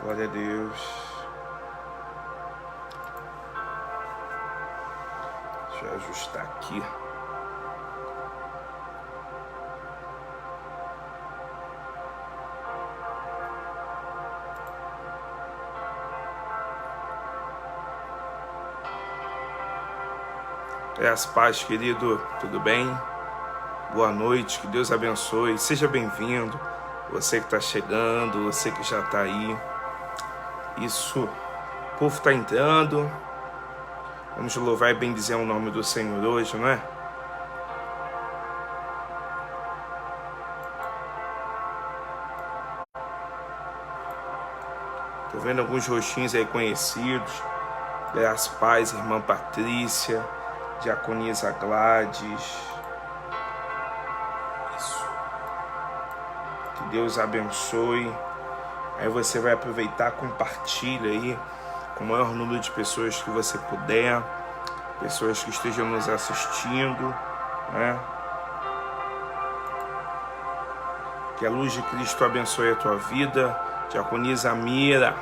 Glória a Deus. Deixa eu ajustar aqui. As paz, querido, tudo bem? Boa noite, que Deus abençoe, seja bem-vindo. Você que está chegando, você que já está aí. Isso, o povo está entrando. Vamos louvar e bendizer o nome do Senhor hoje, não é? Estou vendo alguns rostinhos aí conhecidos. As paz, irmã Patrícia, diaconisa Gladys. Isso. Que Deus abençoe. Aí você vai aproveitar, compartilha aí com o maior número de pessoas que você puder, pessoas que estejam nos assistindo, né? Que a luz de Cristo abençoe a tua vida. Diaconisa Mira,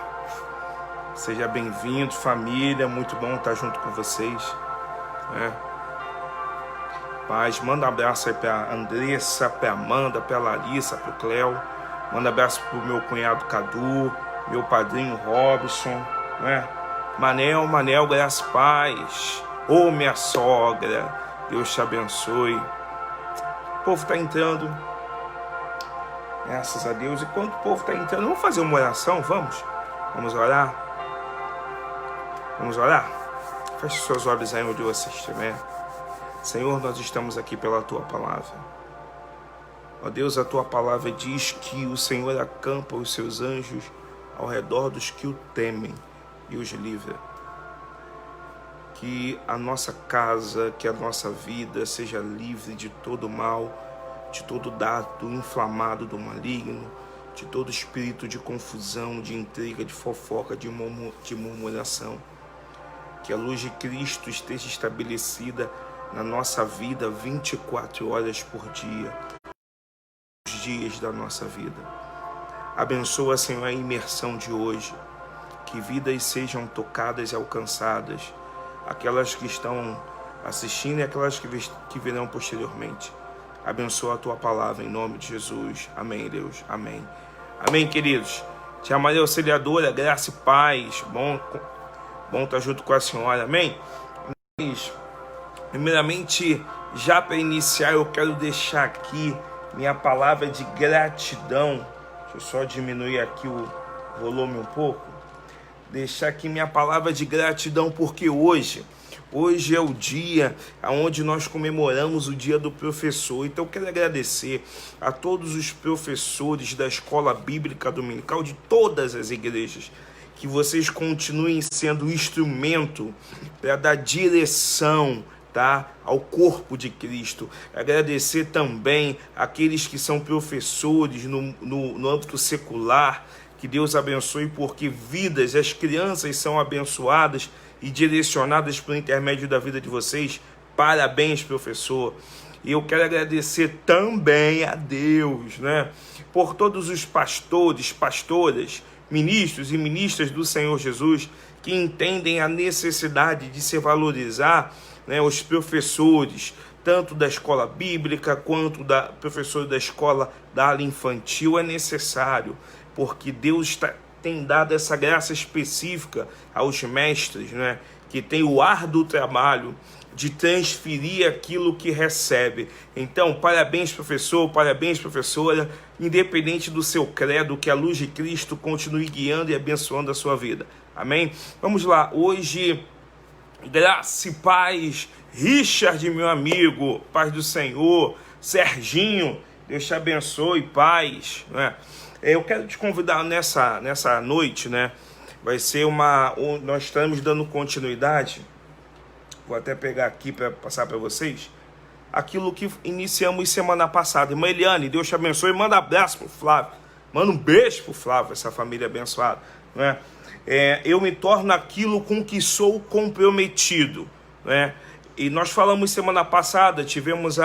seja bem-vindo, família, muito bom estar junto com vocês, né? Paz, manda um abraço aí para Andressa, para Amanda, para Larissa, para o Cléo. Manda um abraço para o meu cunhado Cadu, meu padrinho Robson, né? Manel, graças paz. Ô, minha sogra, Deus te abençoe. O povo está entrando, graças a Deus. Enquanto o povo está entrando, vamos fazer uma oração, vamos? Vamos orar? Vamos orar? Feche seus olhos aí onde você estiver. Senhor, nós estamos aqui pela Tua Palavra. Ó Deus, a Tua Palavra diz que o Senhor acampa os seus anjos ao redor dos que o temem e os livra. Que a nossa casa, que a nossa vida seja livre de todo mal, de todo dardo inflamado do maligno, de todo espírito de confusão, de intriga, de fofoca, de murmuração. Que a luz de Cristo esteja estabelecida na nossa vida 24 horas por dia, os dias da nossa vida. Abençoa, Senhor, a imersão de hoje, que vidas sejam tocadas e alcançadas, aquelas que estão assistindo e aquelas que virão posteriormente. Abençoa a Tua Palavra, em nome de Jesus. Amém, Deus. Amém. Amém, queridos. Tia Maria Auxiliadora, graça e paz. Bom estar junto com a senhora. Amém? Primeiramente, já para iniciar, eu quero deixar aqui minha palavra de gratidão. Deixa eu só diminuir aqui o volume um pouco. Deixar aqui minha palavra de gratidão, porque hoje é o dia onde nós comemoramos o dia do professor. Então eu quero agradecer a todos os professores da Escola Bíblica Dominical de todas as igrejas, que vocês continuem sendo instrumento para dar direção, tá, ao corpo de Cristo. Agradecer também aqueles que são professores no âmbito secular. Que Deus abençoe, porque vidas, as crianças são abençoadas e direcionadas por intermédio da vida de vocês. Parabéns, professor. E eu quero agradecer também a Deus, né, por todos os pastores, pastoras, ministros e ministras do Senhor Jesus, que entendem a necessidade de se valorizar, né, os professores, tanto da escola bíblica quanto da professora da escola da ala infantil. É necessário, porque Deus tem dado essa graça específica aos mestres, né, que tem o árduo trabalho de transferir aquilo que recebe. Então, parabéns, professor, parabéns, professora, independente do seu credo, que a luz de Cristo continue guiando e abençoando a sua vida. Amém? Vamos lá, hoje, graça e paz, Richard, meu amigo, paz do Senhor, Serginho, Deus te abençoe, paz, né? Eu quero te convidar nessa noite, né? Vai ser nós estamos dando continuidade. Vou até pegar aqui para passar para vocês aquilo que iniciamos semana passada. Irmã Eliane, Deus te abençoe. Manda abraço pro Flávio. Manda um beijo pro Flávio, essa família abençoada, né? Eu me torno aquilo com que sou comprometido, né? E nós falamos semana passada, tivemos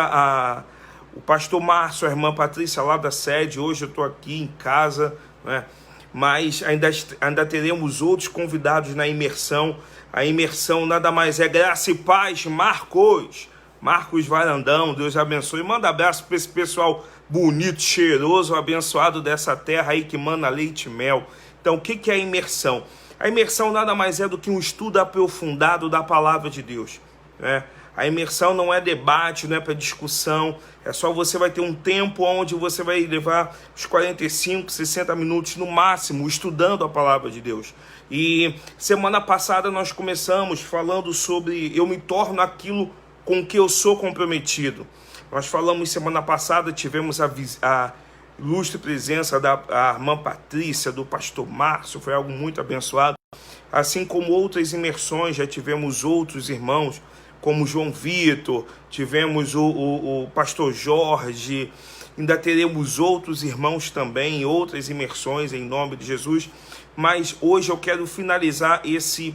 o pastor Márcio, a irmã Patrícia lá da sede. Hoje eu estou aqui em casa, né? mas ainda teremos outros convidados na imersão. A imersão nada mais é graça e paz, Marcos Varandão, Deus abençoe. Manda abraço para esse pessoal bonito, cheiroso, abençoado dessa terra aí que mana leite e mel. Então, o que é a imersão? A imersão nada mais é do que um estudo aprofundado da palavra de Deus, né? A imersão não é debate, não é para discussão, é só você vai ter um tempo onde você vai levar os 45, 60 minutos no máximo estudando a palavra de Deus. E semana passada nós começamos falando sobre eu me torno aquilo com que eu sou comprometido. Nós falamos semana passada, tivemos a ilustre presença da irmã Patrícia, do pastor Márcio, foi algo muito abençoado. Assim como outras imersões, já tivemos outros irmãos, como João Vitor, tivemos o pastor Jorge, ainda teremos outros irmãos também, outras imersões em nome de Jesus. Mas hoje eu quero finalizar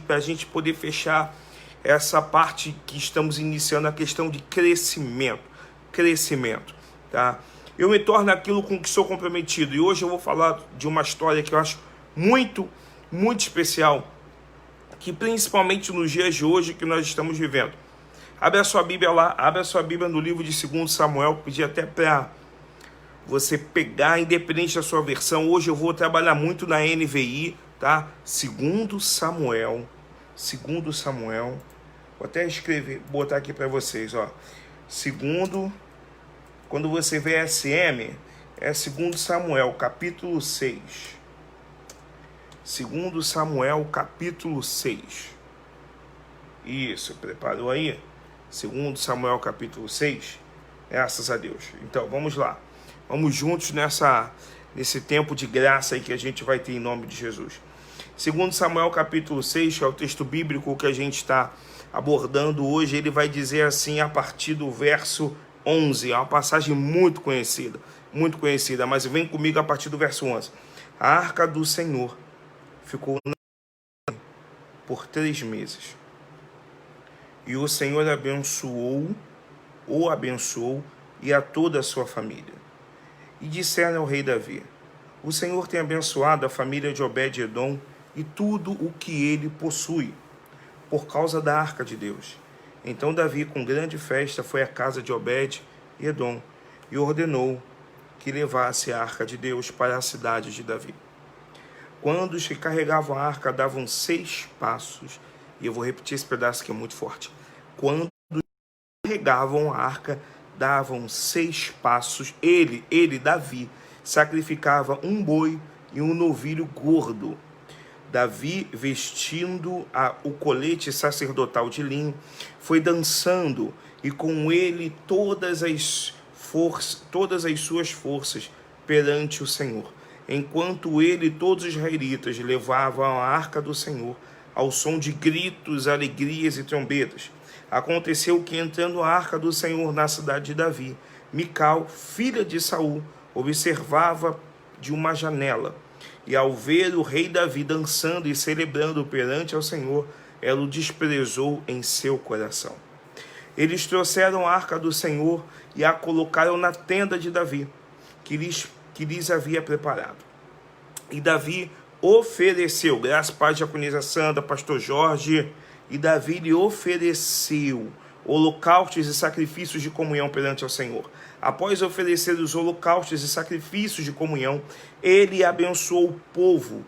para a gente poder fechar essa parte que estamos iniciando, a questão de crescimento, tá? Eu me torno aquilo com que sou comprometido, e hoje eu vou falar de uma história que eu acho muito, muito especial, que principalmente nos dias de hoje que nós estamos vivendo. Abre a sua Bíblia lá, abre a sua Bíblia no livro de 2 Samuel, pedi até para você pegar, independente da sua versão. Hoje eu vou trabalhar muito na NVI, tá? 2 Samuel, vou até botar aqui para vocês, ó. Quando você vê SM, é 2 Samuel, capítulo 6. 2 Samuel, capítulo 6. Isso, preparou aí? 2 Samuel, capítulo 6. Graças a Deus. Então, vamos lá. Vamos juntos nesse tempo de graça aí que a gente vai ter em nome de Jesus. 2 Samuel, capítulo 6, que é o texto bíblico que a gente está abordando hoje, ele vai dizer assim, a partir do verso 11, é uma passagem muito conhecida, mas vem comigo a partir do verso 11. A arca do Senhor ficou por 3 meses, e o Senhor o abençoou e a toda a sua família. E disseram ao rei Davi: o Senhor tem abençoado a família de Obed-edom e tudo o que ele possui, por causa da arca de Deus. Então Davi, com grande festa, foi à casa de Obed-edom e ordenou que levasse a arca de Deus para a cidade de Davi. Quando os que carregavam a arca davam 6 passos, e eu vou repetir esse pedaço que é muito forte. Quando carregavam a arca, davam 6 passos, Davi, sacrificava um boi e um novilho gordo. Davi, vestindo o colete sacerdotal de linho, foi dançando, e com ele todas as suas forças perante o Senhor, enquanto ele e todos os israelitas levavam a arca do Senhor ao som de gritos, alegrias e trombetas. Aconteceu que, entrando a arca do Senhor na cidade de Davi, Mical, filha de Saul, observava de uma janela. E ao ver o rei Davi dançando e celebrando perante ao Senhor, ela o desprezou em seu coração. Eles trouxeram a arca do Senhor e a colocaram na tenda de Davi, que lhes havia preparado. E Davi ofereceu, graças, paz, diaconisa Sandra, pastor Jorge, e Davi lhe ofereceu holocaustos e sacrifícios de comunhão perante ao Senhor. Após oferecer os holocaustos e sacrifícios de comunhão, ele abençoou o povo,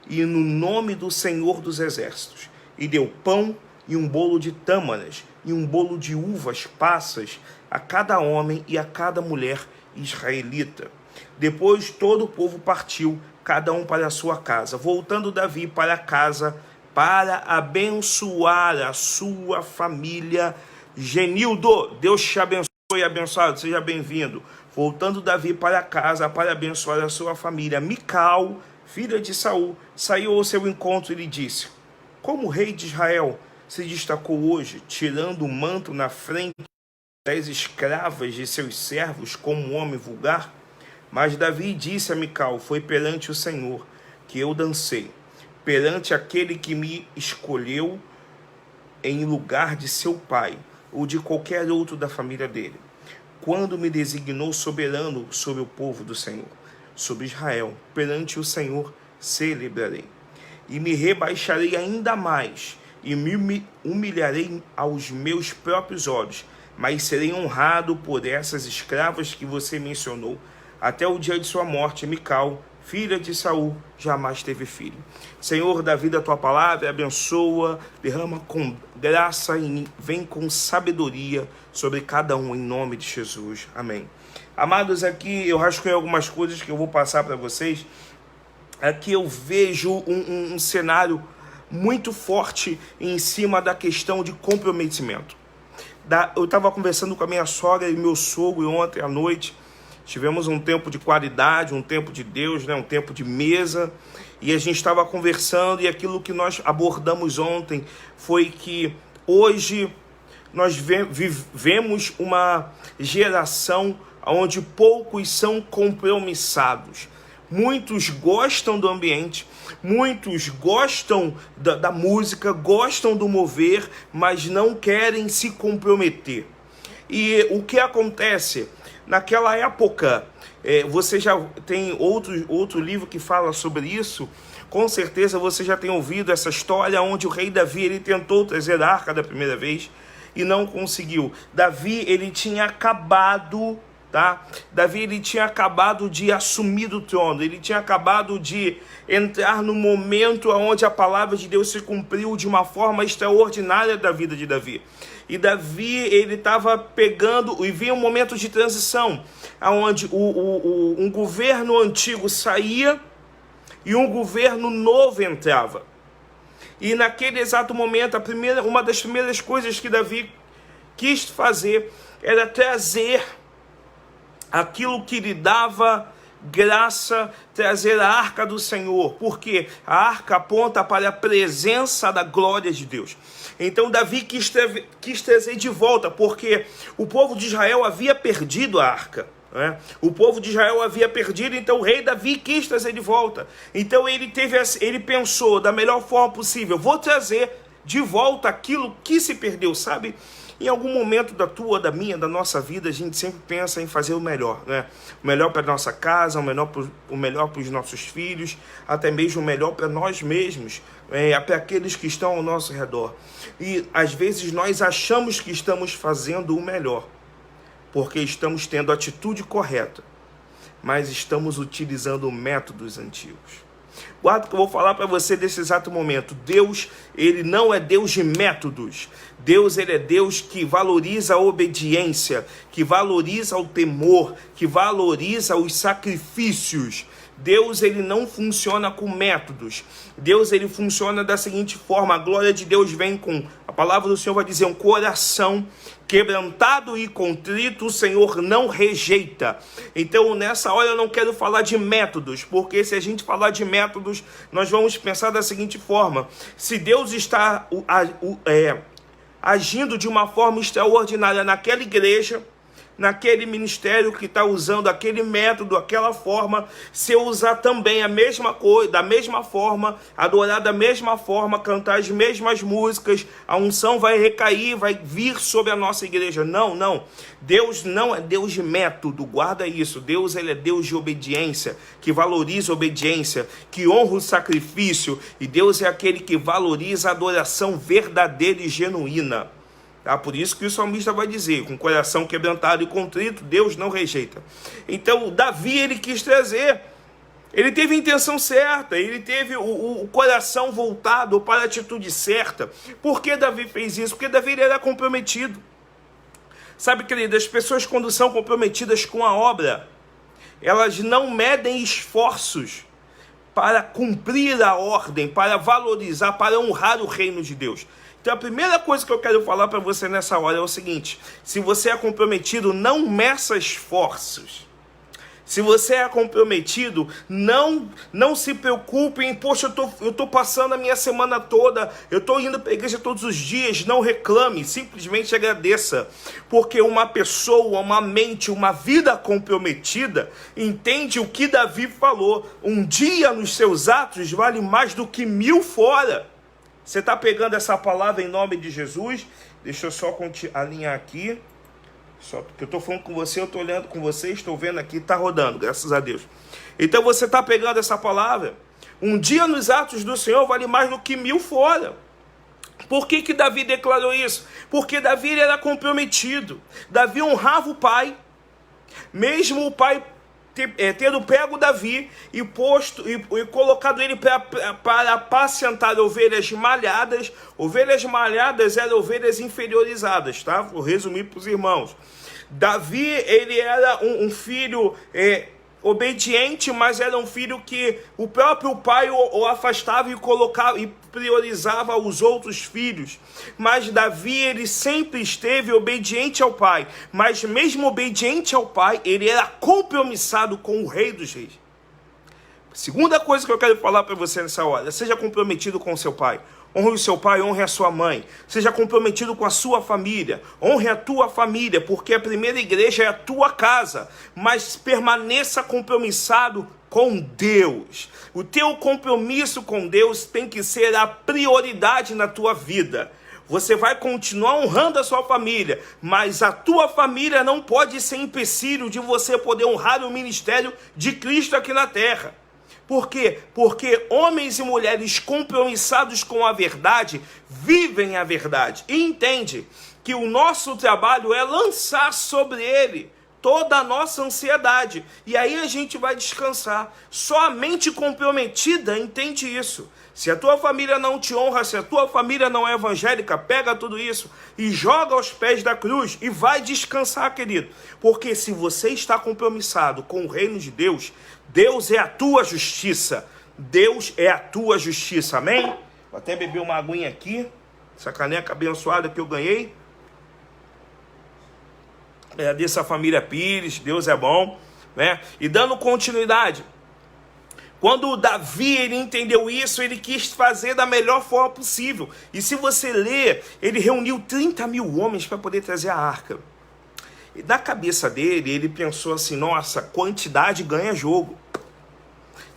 e no nome do Senhor dos Exércitos, e deu pão e um bolo de tâmaras, e um bolo de uvas passas a cada homem e a cada mulher israelita. Depois todo o povo partiu, cada um para a sua casa, voltando Davi para casa para abençoar a sua família. Genildo, Deus te abençoe, abençoado, seja bem-vindo. Voltando Davi para casa para abençoar a sua família, Mical, filha de Saul, saiu ao seu encontro e lhe disse: como o rei de Israel se destacou hoje, tirando o manto na frente das escravas de seus servos como um homem vulgar? Mas Davi disse a Mical: foi perante o Senhor que eu dancei, perante aquele que me escolheu em lugar de seu pai, ou de qualquer outro da família dele, quando me designou soberano sobre o povo do Senhor, sobre Israel. Perante o Senhor celebrarei. E me rebaixarei ainda mais, e me humilharei aos meus próprios olhos, mas serei honrado por essas escravas que você mencionou. Até o dia de sua morte, Mical, filha de Saul, jamais teve filho. Senhor, dá vida a tua palavra, abençoa, derrama com graça e vem com sabedoria sobre cada um, em nome de Jesus. Amém. Amados, aqui eu rascunhei algumas coisas que eu vou passar para vocês. Aqui eu vejo um cenário muito forte em cima da questão de comprometimento. Eu estava conversando com a minha sogra e meu sogro ontem à noite. Tivemos um tempo de qualidade, um tempo de Deus, né? Um tempo de mesa. E a gente estava conversando e aquilo que nós abordamos ontem foi que hoje nós vivemos uma geração onde poucos são compromissados. Muitos gostam do ambiente, muitos gostam da música, gostam do mover, mas não querem se comprometer. E o que acontece? Naquela época, você já tem outro livro que fala sobre isso. Com certeza você já tem ouvido essa história onde o rei Davi ele tentou trazer a arca da primeira vez e não conseguiu. Davi ele tinha acabado... Davi ele tinha acabado de assumir o trono, ele tinha acabado de entrar no momento onde a palavra de Deus se cumpriu de uma forma extraordinária da vida de Davi. E Davi ele estava pegando, e vinha um momento de transição, onde um governo antigo saía e um governo novo entrava. E naquele exato momento, uma das primeiras coisas que Davi quis fazer era trazer aquilo que lhe dava graça, trazer a arca do Senhor, porque a arca aponta para a presença da glória de Deus. Então Davi quis trazer de volta, porque o povo de Israel havia perdido a arca, né? O povo de Israel havia perdido, então o rei Davi quis trazer de volta. Então ele pensou da melhor forma possível, vou trazer de volta aquilo que se perdeu, sabe? Em algum momento da tua, da minha, da nossa vida, a gente sempre pensa em fazer o melhor, né? O melhor para a nossa casa, o melhor para os nossos filhos, até mesmo o melhor para nós mesmos, para aqueles que estão ao nosso redor. E às vezes nós achamos que estamos fazendo o melhor, porque estamos tendo a atitude correta, mas estamos utilizando métodos antigos. Guarda o que eu vou falar para você nesse exato momento. Deus, ele não é Deus de métodos. Deus, ele é Deus que valoriza a obediência, que valoriza o temor, que valoriza os sacrifícios. Deus, ele não funciona com métodos. Deus, ele funciona da seguinte forma: a glória de Deus vem com, a palavra do Senhor vai dizer, um coração quebrantado e contrito, o Senhor não rejeita. Então, nessa hora eu não quero falar de métodos, porque se a gente falar de métodos, nós vamos pensar da seguinte forma: se Deus está agindo de uma forma extraordinária naquela igreja, naquele ministério que está usando aquele método, aquela forma, se eu usar também a mesma coisa, da mesma forma, adorar da mesma forma, cantar as mesmas músicas, a unção vai recair, vai vir sobre a nossa igreja. Não. Deus não é Deus de método, guarda isso. Deus, ele é Deus de obediência, que valoriza a obediência, que honra o sacrifício, e Deus é aquele que valoriza a adoração verdadeira e genuína. Por isso que o salmista vai dizer, com coração quebrantado e contrito, Deus não rejeita. Então, Davi, ele quis trazer, ele teve a intenção certa, ele teve o coração voltado para a atitude certa. Por que Davi fez isso? Porque Davi ele era comprometido. Sabe, querido, as pessoas quando são comprometidas com a obra, elas não medem esforços para cumprir a ordem, para valorizar, para honrar o reino de Deus. Então a primeira coisa que eu quero falar para você nessa hora é o seguinte: se você é comprometido, não meça esforços. Se você é comprometido, não se preocupe em, poxa, eu tô passando a minha semana toda, eu estou indo para a igreja todos os dias. Não reclame, simplesmente agradeça. Porque uma pessoa, uma mente, uma vida comprometida entende o que Davi falou: um dia nos seus atos vale mais do que 1000 fora. Você está pegando essa palavra em nome de Jesus? Deixa eu só alinhar aqui. Só porque eu estou falando com você, eu estou olhando com você, estou vendo aqui, está rodando, graças a Deus. Então você está pegando essa palavra. Um dia nos atos do Senhor vale mais do que 1000 fora. Por que Davi declarou isso? Porque Davi ele era comprometido. Davi honrava o pai. Mesmo o pai tendo pego Davi e posto e colocado ele para apacentar ovelhas malhadas. Ovelhas malhadas eram ovelhas inferiorizadas, tá? Vou resumir para os irmãos. Davi, ele era um filho obediente, mas era um filho que o próprio pai o afastava e colocava e priorizava os outros filhos. Mas Davi, ele sempre esteve obediente ao pai, mas mesmo obediente ao pai, ele era compromissado com o Rei dos Reis. Segunda coisa que eu quero falar para você nessa hora: seja comprometido com o seu pai. Honre o seu pai, honre a sua mãe. Seja comprometido com a sua família. Honre a tua família, porque a primeira igreja é a tua casa. Mas permaneça compromissado com Deus. O teu compromisso com Deus tem que ser a prioridade na tua vida. Você vai continuar honrando a sua família, mas a tua família não pode ser empecilho de você poder honrar o ministério de Cristo aqui na terra. Por quê? Porque homens e mulheres compromissados com a verdade vivem a verdade e entendem que o nosso trabalho é lançar sobre ele toda a nossa ansiedade. E aí a gente vai descansar. Só a mente comprometida entende isso. Se a tua família não te honra, se a tua família não é evangélica, pega tudo isso e joga aos pés da cruz e vai descansar, querido. Porque se você está compromissado com o reino de Deus, Deus é a tua justiça. Deus é a tua justiça, amém? Vou até beber uma aguinha aqui, essa caneca abençoada que eu ganhei. É dessa família Pires, Deus é bom, né? E dando continuidade, quando o Davi ele entendeu isso, ele quis fazer da melhor forma possível. E se você ler, ele reuniu 30 mil homens para poder trazer a arca. E na cabeça dele, ele pensou assim: nossa, quantidade ganha jogo.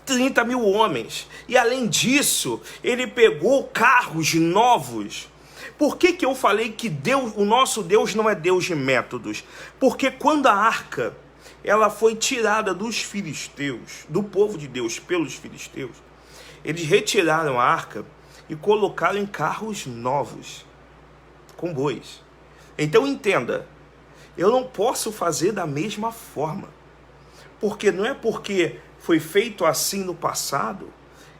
30 mil homens. E além disso, ele pegou carros novos. Por que eu falei que Deus, o nosso Deus não é Deus de métodos? Porque quando a arca ela foi tirada dos filisteus, do povo de Deus pelos filisteus, eles retiraram a arca e colocaram em carros novos, com bois. Então entenda, eu não posso fazer da mesma forma, porque não é porque foi feito assim no passado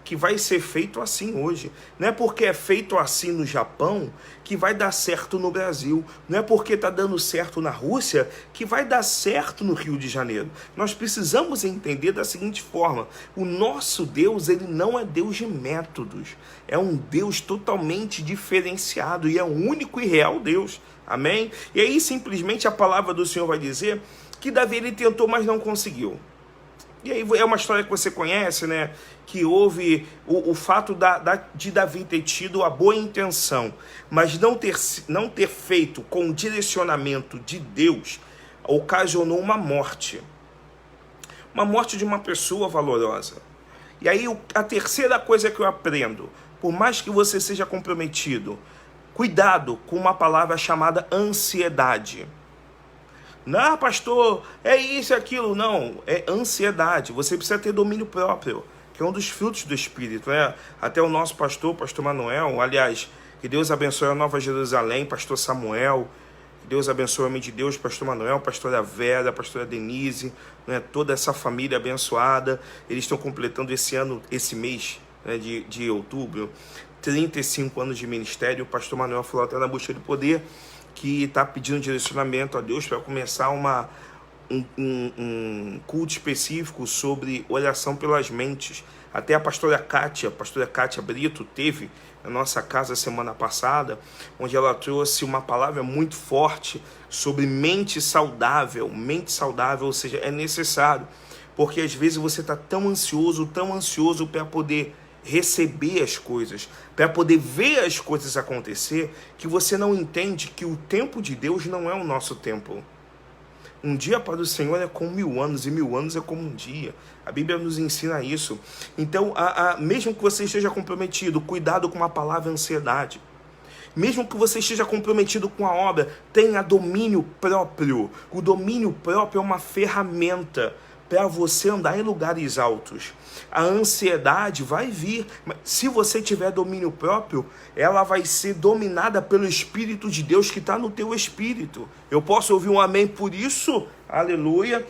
que vai ser feito assim hoje. Não é porque é feito assim no Japão que vai dar certo no Brasil. Não é porque está dando certo na Rússia que vai dar certo no Rio de Janeiro. Nós precisamos entender da seguinte forma: o nosso Deus, ele não é Deus de métodos. É um Deus totalmente diferenciado e é o único e real Deus. Amém? E aí simplesmente a palavra do Senhor vai dizer que Davi ele tentou, mas não conseguiu. E aí é uma história que você conhece, né? Que houve o fato de Davi ter tido a boa intenção, mas não ter feito com o direcionamento de Deus, ocasionou uma morte. Uma morte de uma pessoa valorosa. E aí a terceira coisa que eu aprendo: por mais que você seja comprometido, cuidado com uma palavra chamada ansiedade. Não, pastor, é isso, é aquilo. Não, é ansiedade. Você precisa ter domínio próprio, que é um dos frutos do Espírito, né? Até o nosso pastor Manuel, aliás, que Deus abençoe a Nova Jerusalém, pastor Samuel, que Deus abençoe o homem de Deus, pastor Manuel, pastora Vera, pastora Denise, né? Toda essa família abençoada. Eles estão completando esse ano, esse mês, né, de outubro, 35 anos de ministério. O pastor Manuel falou até na busca de poder que está pedindo direcionamento a Deus para começar um culto específico sobre oração pelas mentes. Até a pastora Kátia Brito teve na nossa casa semana passada, onde ela trouxe uma palavra muito forte sobre mente saudável. Mente saudável, ou seja, é necessário, porque às vezes você está tão ansioso para poder receber as coisas, para poder ver as coisas acontecer, que você não entende que o tempo de Deus não é o nosso tempo. Um dia para o Senhor é como 1000 anos, e 1000 anos é como um dia. A Bíblia nos ensina isso. Então, mesmo que você esteja comprometido, cuidado com a palavra ansiedade. Mesmo que você esteja comprometido com a obra, tenha domínio próprio. O domínio próprio é uma ferramenta para você andar em lugares altos. A ansiedade vai vir, mas se você tiver domínio próprio, ela vai ser dominada pelo Espírito de Deus que está no teu espírito. Eu posso ouvir um amém por isso? Aleluia.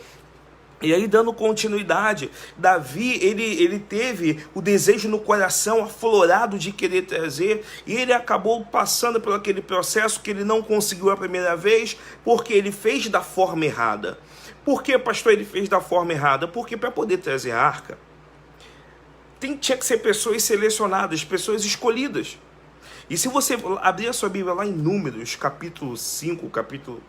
E aí, dando continuidade, Davi, ele teve o desejo no coração aflorado de querer trazer, e ele acabou passando por aquele processo que ele não conseguiu a primeira vez, porque ele fez da forma errada. Por que, pastor, ele fez da forma errada? Porque para poder trazer a arca, tinha que ser pessoas selecionadas, pessoas escolhidas. E se você abrir a sua Bíblia lá em Números, capítulo 5, capítulo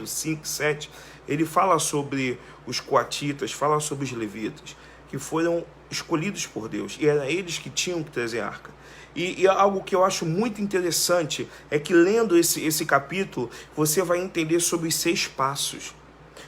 1, 5, 7, ele fala sobre os coatitas, fala sobre os levitas, que foram escolhidos por Deus, e era eles que tinham que trazer a arca. E algo que eu acho muito interessante é que, lendo esse capítulo, você vai entender sobre os 6 passos.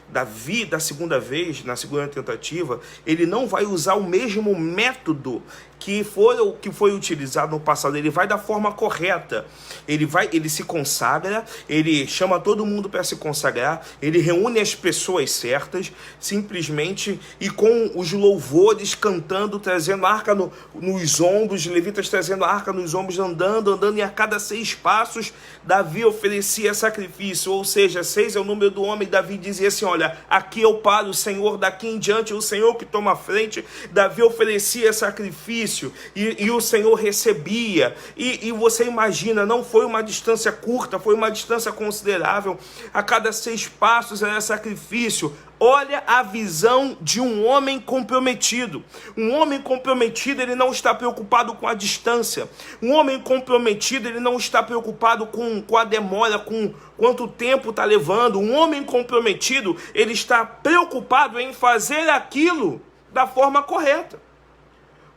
Davi, da segunda vez, na segunda tentativa, ele não vai usar o mesmo método que foi utilizado no passado. Ele vai da forma correta. Ele se consagra, ele chama todo mundo para se consagrar, ele reúne as pessoas certas, simplesmente, e com os louvores cantando, trazendo a arca nos ombros, levitas trazendo a arca nos ombros, andando, e a cada 6 passos, Davi oferecia sacrifício, ou seja, 6 é o número do homem. Davi dizia assim: olha, aqui eu paro, o Senhor, daqui em diante é o Senhor que toma a frente. Davi oferecia sacrifício, e o Senhor recebia, e você imagina, não foi uma distância curta, foi uma distância considerável. A cada 6 passos era sacrifício. Olha a visão de um homem comprometido. Um homem comprometido, ele não está preocupado com a distância. Um homem comprometido, ele não está preocupado com a demora, com quanto tempo está levando. Um homem comprometido, ele está preocupado em fazer aquilo da forma correta.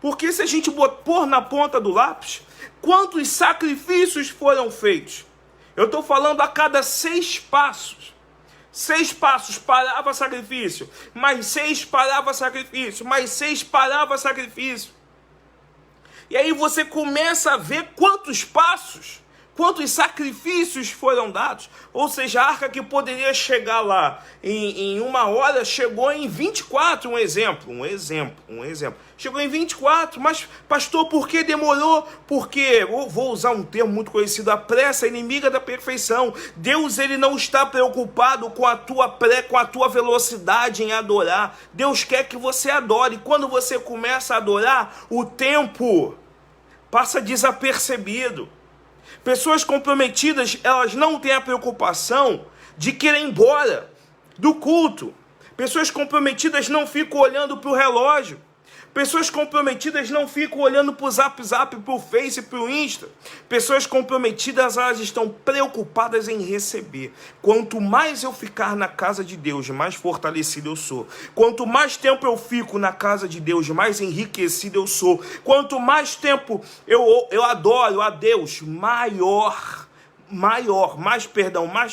Porque se a gente pôr na ponta do lápis, quantos sacrifícios foram feitos? Eu estou falando a cada 6 passos. 6 passos, parava sacrifício. Mais 6, parava sacrifício. Mais 6, parava sacrifício. E aí você começa a ver quantos passos, quantos sacrifícios foram dados. Ou seja, a arca que poderia chegar lá em 1 hora, chegou em 24, um exemplo. Chegou em 24, mas pastor, por que demorou? Porque, eu vou usar um termo muito conhecido, a pressa é inimiga da perfeição. Deus, ele não está preocupado com a tua velocidade em adorar. Deus quer que você adore. Quando você começa a adorar, o tempo passa desapercebido. Pessoas comprometidas, elas não têm a preocupação de querer ir embora do culto. Pessoas comprometidas não ficam olhando para o relógio. Pessoas comprometidas não ficam olhando para o Zap, para o Face, para o Insta. Pessoas comprometidas, elas estão preocupadas em receber. Quanto mais eu ficar na casa de Deus, mais fortalecido eu sou. Quanto mais tempo eu fico na casa de Deus, mais enriquecido eu sou. Quanto mais tempo eu adoro a Deus, mais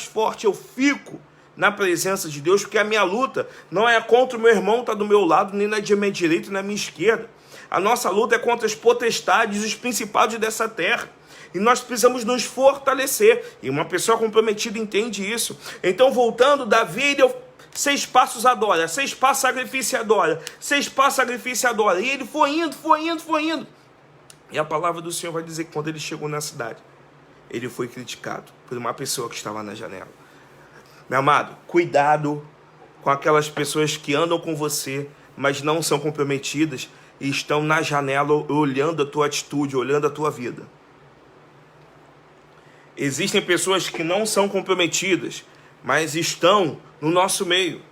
forte eu fico na presença de Deus, porque a minha luta não é contra o meu irmão que está do meu lado, nem na minha direita, nem na minha esquerda. A nossa luta é contra as potestades, os principados dessa terra. E nós precisamos nos fortalecer. E uma pessoa comprometida entende isso. Então, voltando, Davi deu 6 passos adora, 6 passos sacrifício adora, 6 passos sacrifício adora. E ele foi indo. E a palavra do Senhor vai dizer que quando ele chegou na cidade, ele foi criticado por uma pessoa que estava na janela. Meu amado, cuidado com aquelas pessoas que andam com você, mas não são comprometidas e estão na janela olhando a tua atitude, olhando a tua vida. Existem pessoas que não são comprometidas, mas estão no nosso meio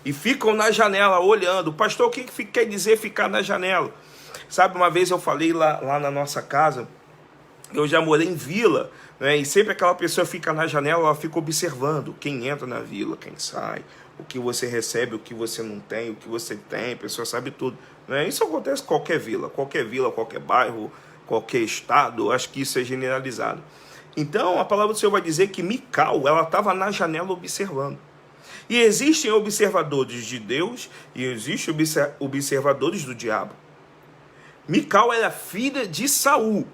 e ficam na janela olhando. Pastor, o que quer dizer ficar na janela? Sabe, uma vez eu falei lá na nossa casa, eu já morei em vila, né? E sempre aquela pessoa fica na janela, ela fica observando quem entra na vila, quem sai, o que você recebe, o que você não tem, o que você tem, a pessoa sabe tudo, né? Isso acontece em qualquer vila, qualquer bairro, qualquer estado, acho que isso é generalizado. Então a palavra do Senhor vai dizer que Mical, ela estava na janela observando. E existem observadores de Deus e existem observadores do diabo. Mical era filha de Saul.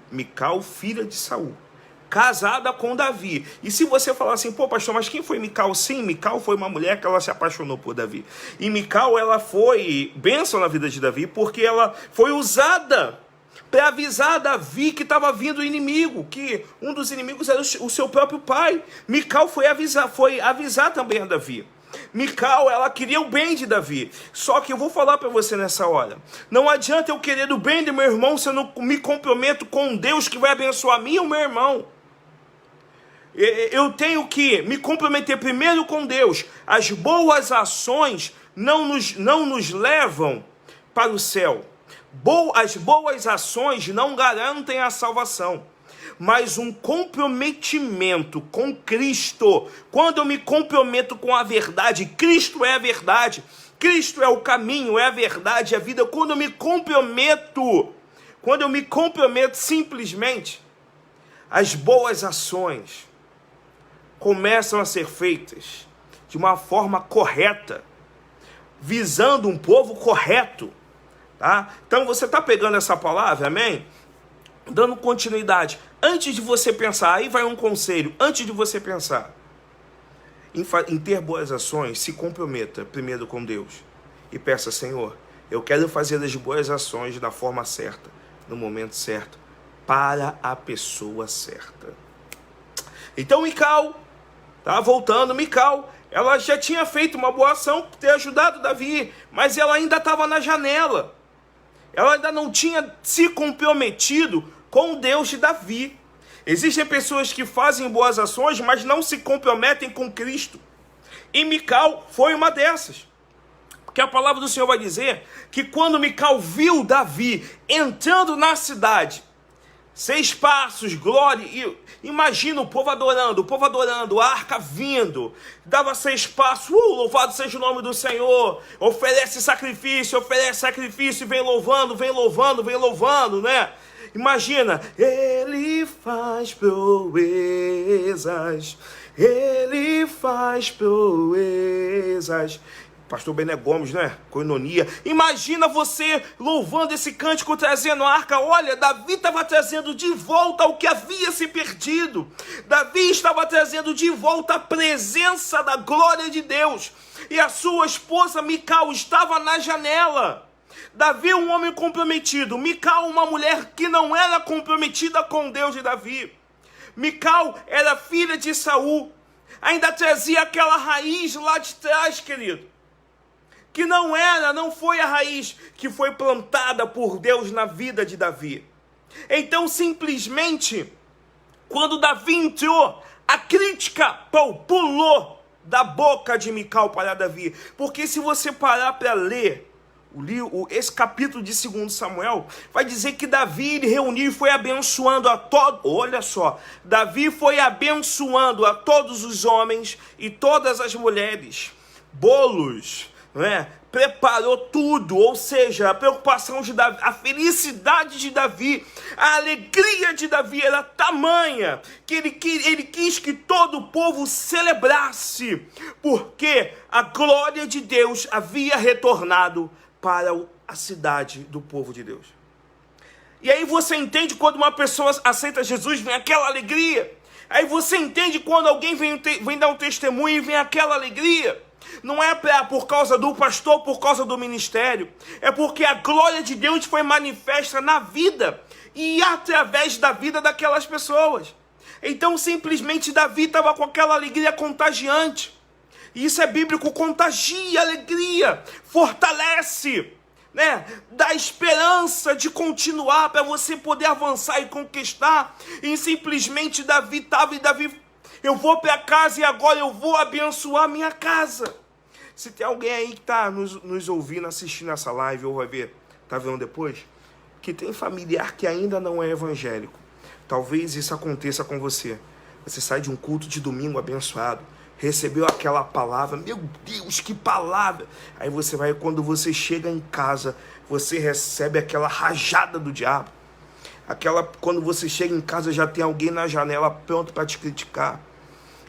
casada com Davi. E se você falar assim, pô, pastor, mas quem foi Mical? Sim, Mical foi uma mulher que ela se apaixonou por Davi. E Mical, ela foi bênção na vida de Davi, porque ela foi usada para avisar Davi que estava vindo o inimigo, que um dos inimigos era o seu próprio pai. Mical foi avisar também a Davi. Mical, ela queria o bem de Davi. Só que eu vou falar para você nessa hora. Não adianta eu querer o bem do meu irmão se eu não me comprometo com Deus que vai abençoar mim e o meu irmão. Eu tenho que me comprometer primeiro com Deus. As boas ações não nos levam para o céu. As boas ações não garantem a salvação, mas um comprometimento com Cristo. Quando eu me comprometo com a verdade, Cristo é a verdade, Cristo é o caminho, é a verdade, é a vida. Quando eu me comprometo simplesmente, as boas ações começam a ser feitas de uma forma correta, visando um povo correto. Tá? Então você está pegando essa palavra, amém? Dando continuidade. Antes de você pensar, aí vai um conselho. Antes de você pensar em ter boas ações, se comprometa primeiro com Deus. E peça, Senhor, eu quero fazer as boas ações da forma certa, no momento certo, para a pessoa certa. Então Mical, tá? Voltando, Mical, ela já tinha feito uma boa ação por ter ajudado Davi, mas ela ainda estava na janela. Ela ainda não tinha se comprometido com o Deus de Davi. Existem pessoas que fazem boas ações, mas não se comprometem com Cristo. E Mical foi uma dessas. Porque a palavra do Senhor vai dizer que quando Mical viu Davi entrando na cidade, 6 passos, glória, e imagina o povo adorando, a arca vindo, dava 6 passos, louvado seja o nome do Senhor, oferece sacrifício, e vem louvando, né? Imagina, ele faz proezas, Pastor Bené Gomes, né? Coinonia. Imagina você louvando esse cântico, trazendo a arca. Olha, Davi estava trazendo de volta o que havia se perdido. Davi estava trazendo de volta a presença da glória de Deus. E a sua esposa Mical estava na janela. Davi, um homem comprometido. Mical, uma mulher que não era comprometida com Deus de Davi. Mical era filha de Saul. Ainda trazia aquela raiz lá de trás, querido. Que não foi a raiz que foi plantada por Deus na vida de Davi. Então, simplesmente, quando Davi entrou, a crítica pulou da boca de Mical para Davi. Porque se você parar para ler esse capítulo de 2 Samuel, vai dizer que Davi reuniu e foi abençoando a todos. Olha só, Davi foi abençoando a todos os homens e todas as mulheres. Bolos, não é? Preparou tudo, ou seja, a preocupação de Davi, a felicidade de Davi, a alegria de Davi era tamanha que ele quis que todo o povo celebrasse, porque a glória de Deus havia retornado para a cidade do povo de Deus. E aí você entende quando uma pessoa aceita Jesus, vem aquela alegria. Aí você entende quando alguém vem dar um testemunho e vem aquela alegria. Não é por causa do pastor, por causa do ministério. É porque a glória de Deus foi manifesta na vida e através da vida daquelas pessoas. Então, simplesmente, Davi estava com aquela alegria contagiante. E isso é bíblico, contagia, alegria, fortalece, né? Dá esperança de continuar para você poder avançar e conquistar. E simplesmente Davi eu vou para casa e agora eu vou abençoar minha casa. Se tem alguém aí que está nos ouvindo, assistindo essa live, ou vai ver, tá vendo depois, que tem familiar que ainda não é evangélico, talvez isso aconteça com você. Você sai de um culto de domingo abençoado, recebeu aquela palavra, meu Deus, que palavra! Aí você vai, quando você chega em casa, você recebe aquela rajada do diabo. Quando você chega em casa, já tem alguém na janela pronto para te criticar.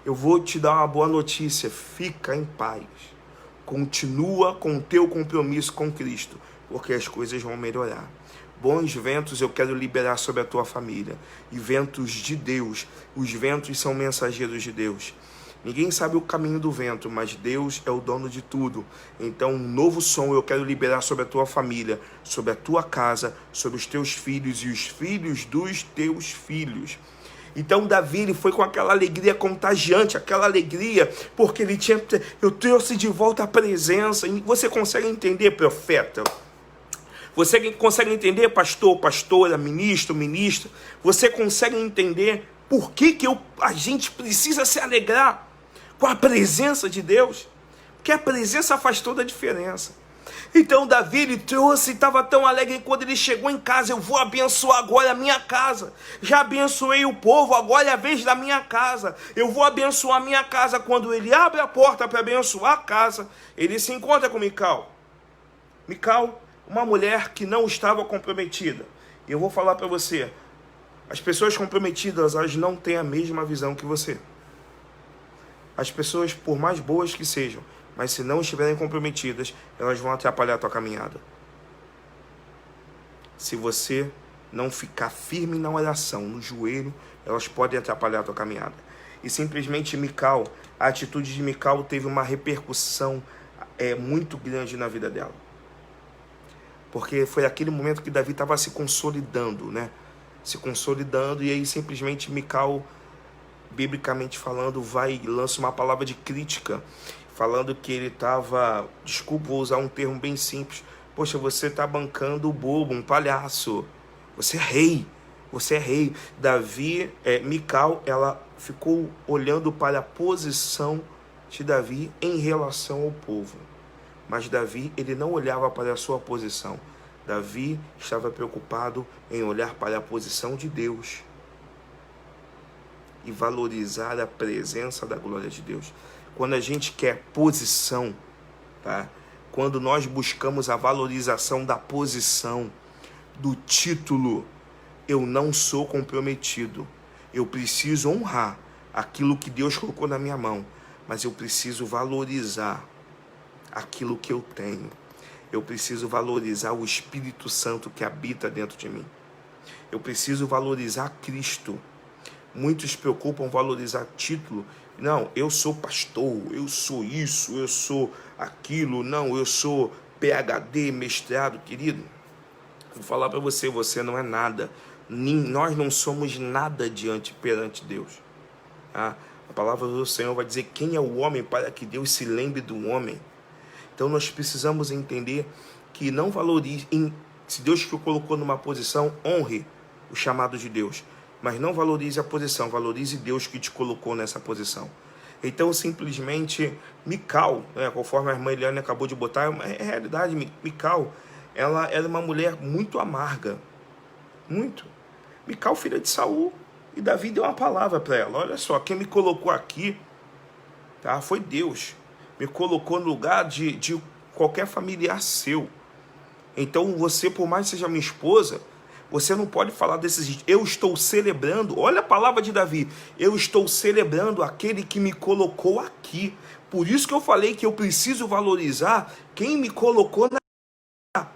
Eu vou te dar uma boa notícia, fica em paz. Continua com o teu compromisso com Cristo, porque as coisas vão melhorar. bons ventos eu quero liberar sobre a tua família. E ventos de Deus. Os ventos são mensageiros de Deus. Ninguém sabe o caminho do vento, mas Deus é o dono de tudo. Então, um novo som eu quero liberar sobre a tua família, sobre a tua casa, sobre os teus filhos e os filhos dos teus filhos. Então, Davi, ele foi com aquela alegria contagiante, aquela alegria, porque eu trouxe de volta a presença. E você consegue entender, profeta? Você consegue entender, pastor, pastora, ministro, ministra? Você consegue entender por que a gente precisa se alegrar com a presença de Deus? Porque a presença faz toda a diferença. Então Davi, ele trouxe, estava tão alegre, quando ele chegou em casa: eu vou abençoar agora a minha casa. Já abençoei o povo, agora é a vez da minha casa. Eu vou abençoar a minha casa. Quando ele abre a porta para abençoar a casa, ele se encontra com Mical. Mical, uma mulher que não estava comprometida. E eu vou falar para você, as pessoas comprometidas, elas não têm a mesma visão que você. As pessoas, por mais boas que sejam, mas se não estiverem comprometidas, elas vão atrapalhar a tua caminhada. Se você não ficar firme na oração, no joelho, elas podem atrapalhar a tua caminhada. E simplesmente Mical, a atitude de Mical teve uma repercussão muito grande na vida dela. Porque foi aquele momento que Davi estava se consolidando, né? Se consolidando, e aí simplesmente Mical, biblicamente falando, vai e lança uma palavra de crítica, falando que ele estava, desculpa, vou usar um termo bem simples, poxa, você está bancando o bobo, um palhaço, você é rei, você é rei. Mical, ela ficou olhando para a posição de Davi em relação ao povo, mas Davi, ele não olhava para a sua posição. Davi estava preocupado em olhar para a posição de Deus e valorizar a presença da glória de Deus. Quando a gente quer posição, tá? Quando nós buscamos a valorização da posição, do título, eu não sou comprometido. Eu preciso honrar aquilo que Deus colocou na minha mão, mas eu preciso valorizar aquilo que eu tenho. Eu preciso valorizar o Espírito Santo que habita dentro de mim. Eu preciso valorizar Cristo. Muitos se preocupam em valorizar título. Não, eu sou pastor, eu sou isso, eu sou aquilo. Não, eu sou PhD, mestrado, querido. Vou falar para você, você não é nada. Nós não somos nada perante Deus. Tá? A palavra do Senhor vai dizer: quem é o homem para que Deus se lembre do homem? Então nós precisamos entender que não valorize, se Deus te colocou numa posição, honre o chamado de Deus. Mas não valorize a posição, valorize Deus que te colocou nessa posição. Então, simplesmente, Mical, né, conforme a irmã Eliane acabou de botar, é realidade. Mical, ela era uma mulher muito amarga. Muito. Mical, filha de Saul. E Davi deu uma palavra para ela. Olha só, quem me colocou aqui, tá, foi Deus. Me colocou no lugar de qualquer familiar seu. Então, você, por mais que seja minha esposa, você não pode falar desse jeito. Eu estou celebrando, olha a palavra de Davi, eu estou celebrando aquele que me colocou aqui. Por isso que eu falei que eu preciso valorizar quem me colocou na...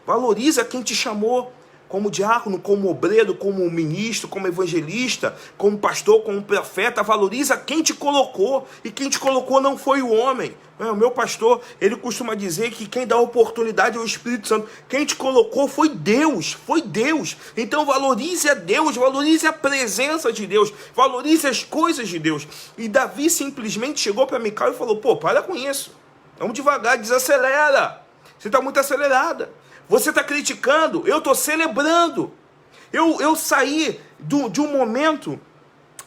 Valoriza quem te chamou como diácono, como obreiro, como ministro, como evangelista, como pastor, como profeta. Valoriza quem te colocou, e quem te colocou não foi o homem. O meu pastor, ele costuma dizer que quem dá oportunidade é o Espírito Santo. Quem te colocou foi Deus, foi Deus. Então valorize a Deus, valorize a presença de Deus, valorize as coisas de Deus. E Davi simplesmente chegou para Mical e falou: pô, para com isso, vamos devagar, desacelera, você está muito acelerada. Você está criticando, eu estou celebrando. Eu saí de um momento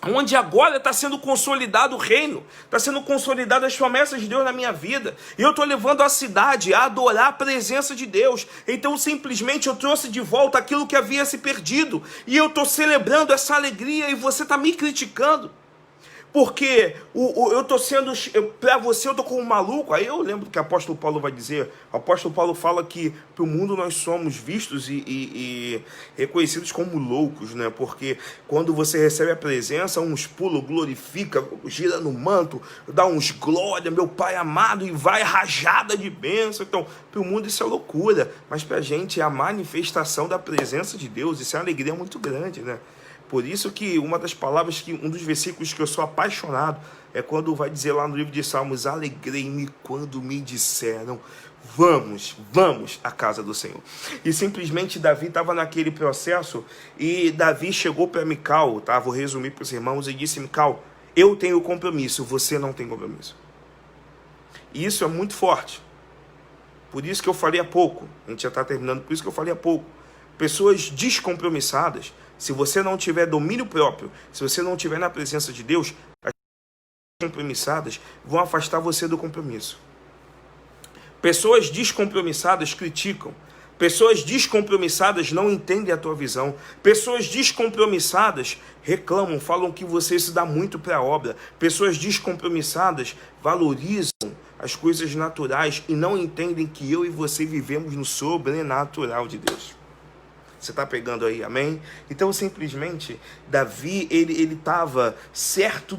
onde agora está sendo consolidado o reino, está sendo consolidado as promessas de Deus na minha vida, e eu estou levando a cidade a adorar a presença de Deus. Então simplesmente eu trouxe de volta aquilo que havia se perdido, e eu estou celebrando essa alegria, e você está me criticando. Porque eu tô sendo, para você eu tô como um maluco. Aí eu lembro que o apóstolo Paulo vai dizer, o apóstolo Paulo fala que pro mundo nós somos vistos e reconhecidos como loucos, né? Porque quando você recebe a presença, uns pulam, glorifica, gira no manto, dá uns glória, meu pai amado, e vai rajada de bênção. Então, pro mundo isso é loucura, mas pra gente é a manifestação da presença de Deus, isso é uma alegria muito grande, né? Por isso que uma das palavras, um dos versículos que eu sou apaixonado, é quando vai dizer lá no livro de Salmos: alegrei-me quando me disseram, vamos à casa do Senhor. E simplesmente Davi estava naquele processo, e Davi chegou para Mical, tá? Vou resumir para os irmãos, e disse: Mical, eu tenho compromisso, você não tem compromisso. E isso é muito forte. Por isso que eu falei há pouco, a gente já está terminando, por isso que eu falei há pouco. Pessoas descompromissadas, se você não tiver domínio próprio, se você não tiver na presença de Deus, as descompromissadas vão afastar você do compromisso. Pessoas descompromissadas criticam. Pessoas descompromissadas não entendem a tua visão. Pessoas descompromissadas reclamam, falam que você se dá muito para a obra. Pessoas descompromissadas valorizam as coisas naturais e não entendem que eu e você vivemos no sobrenatural de Deus. Você está pegando aí, amém? Então, simplesmente, Davi, ele estava certo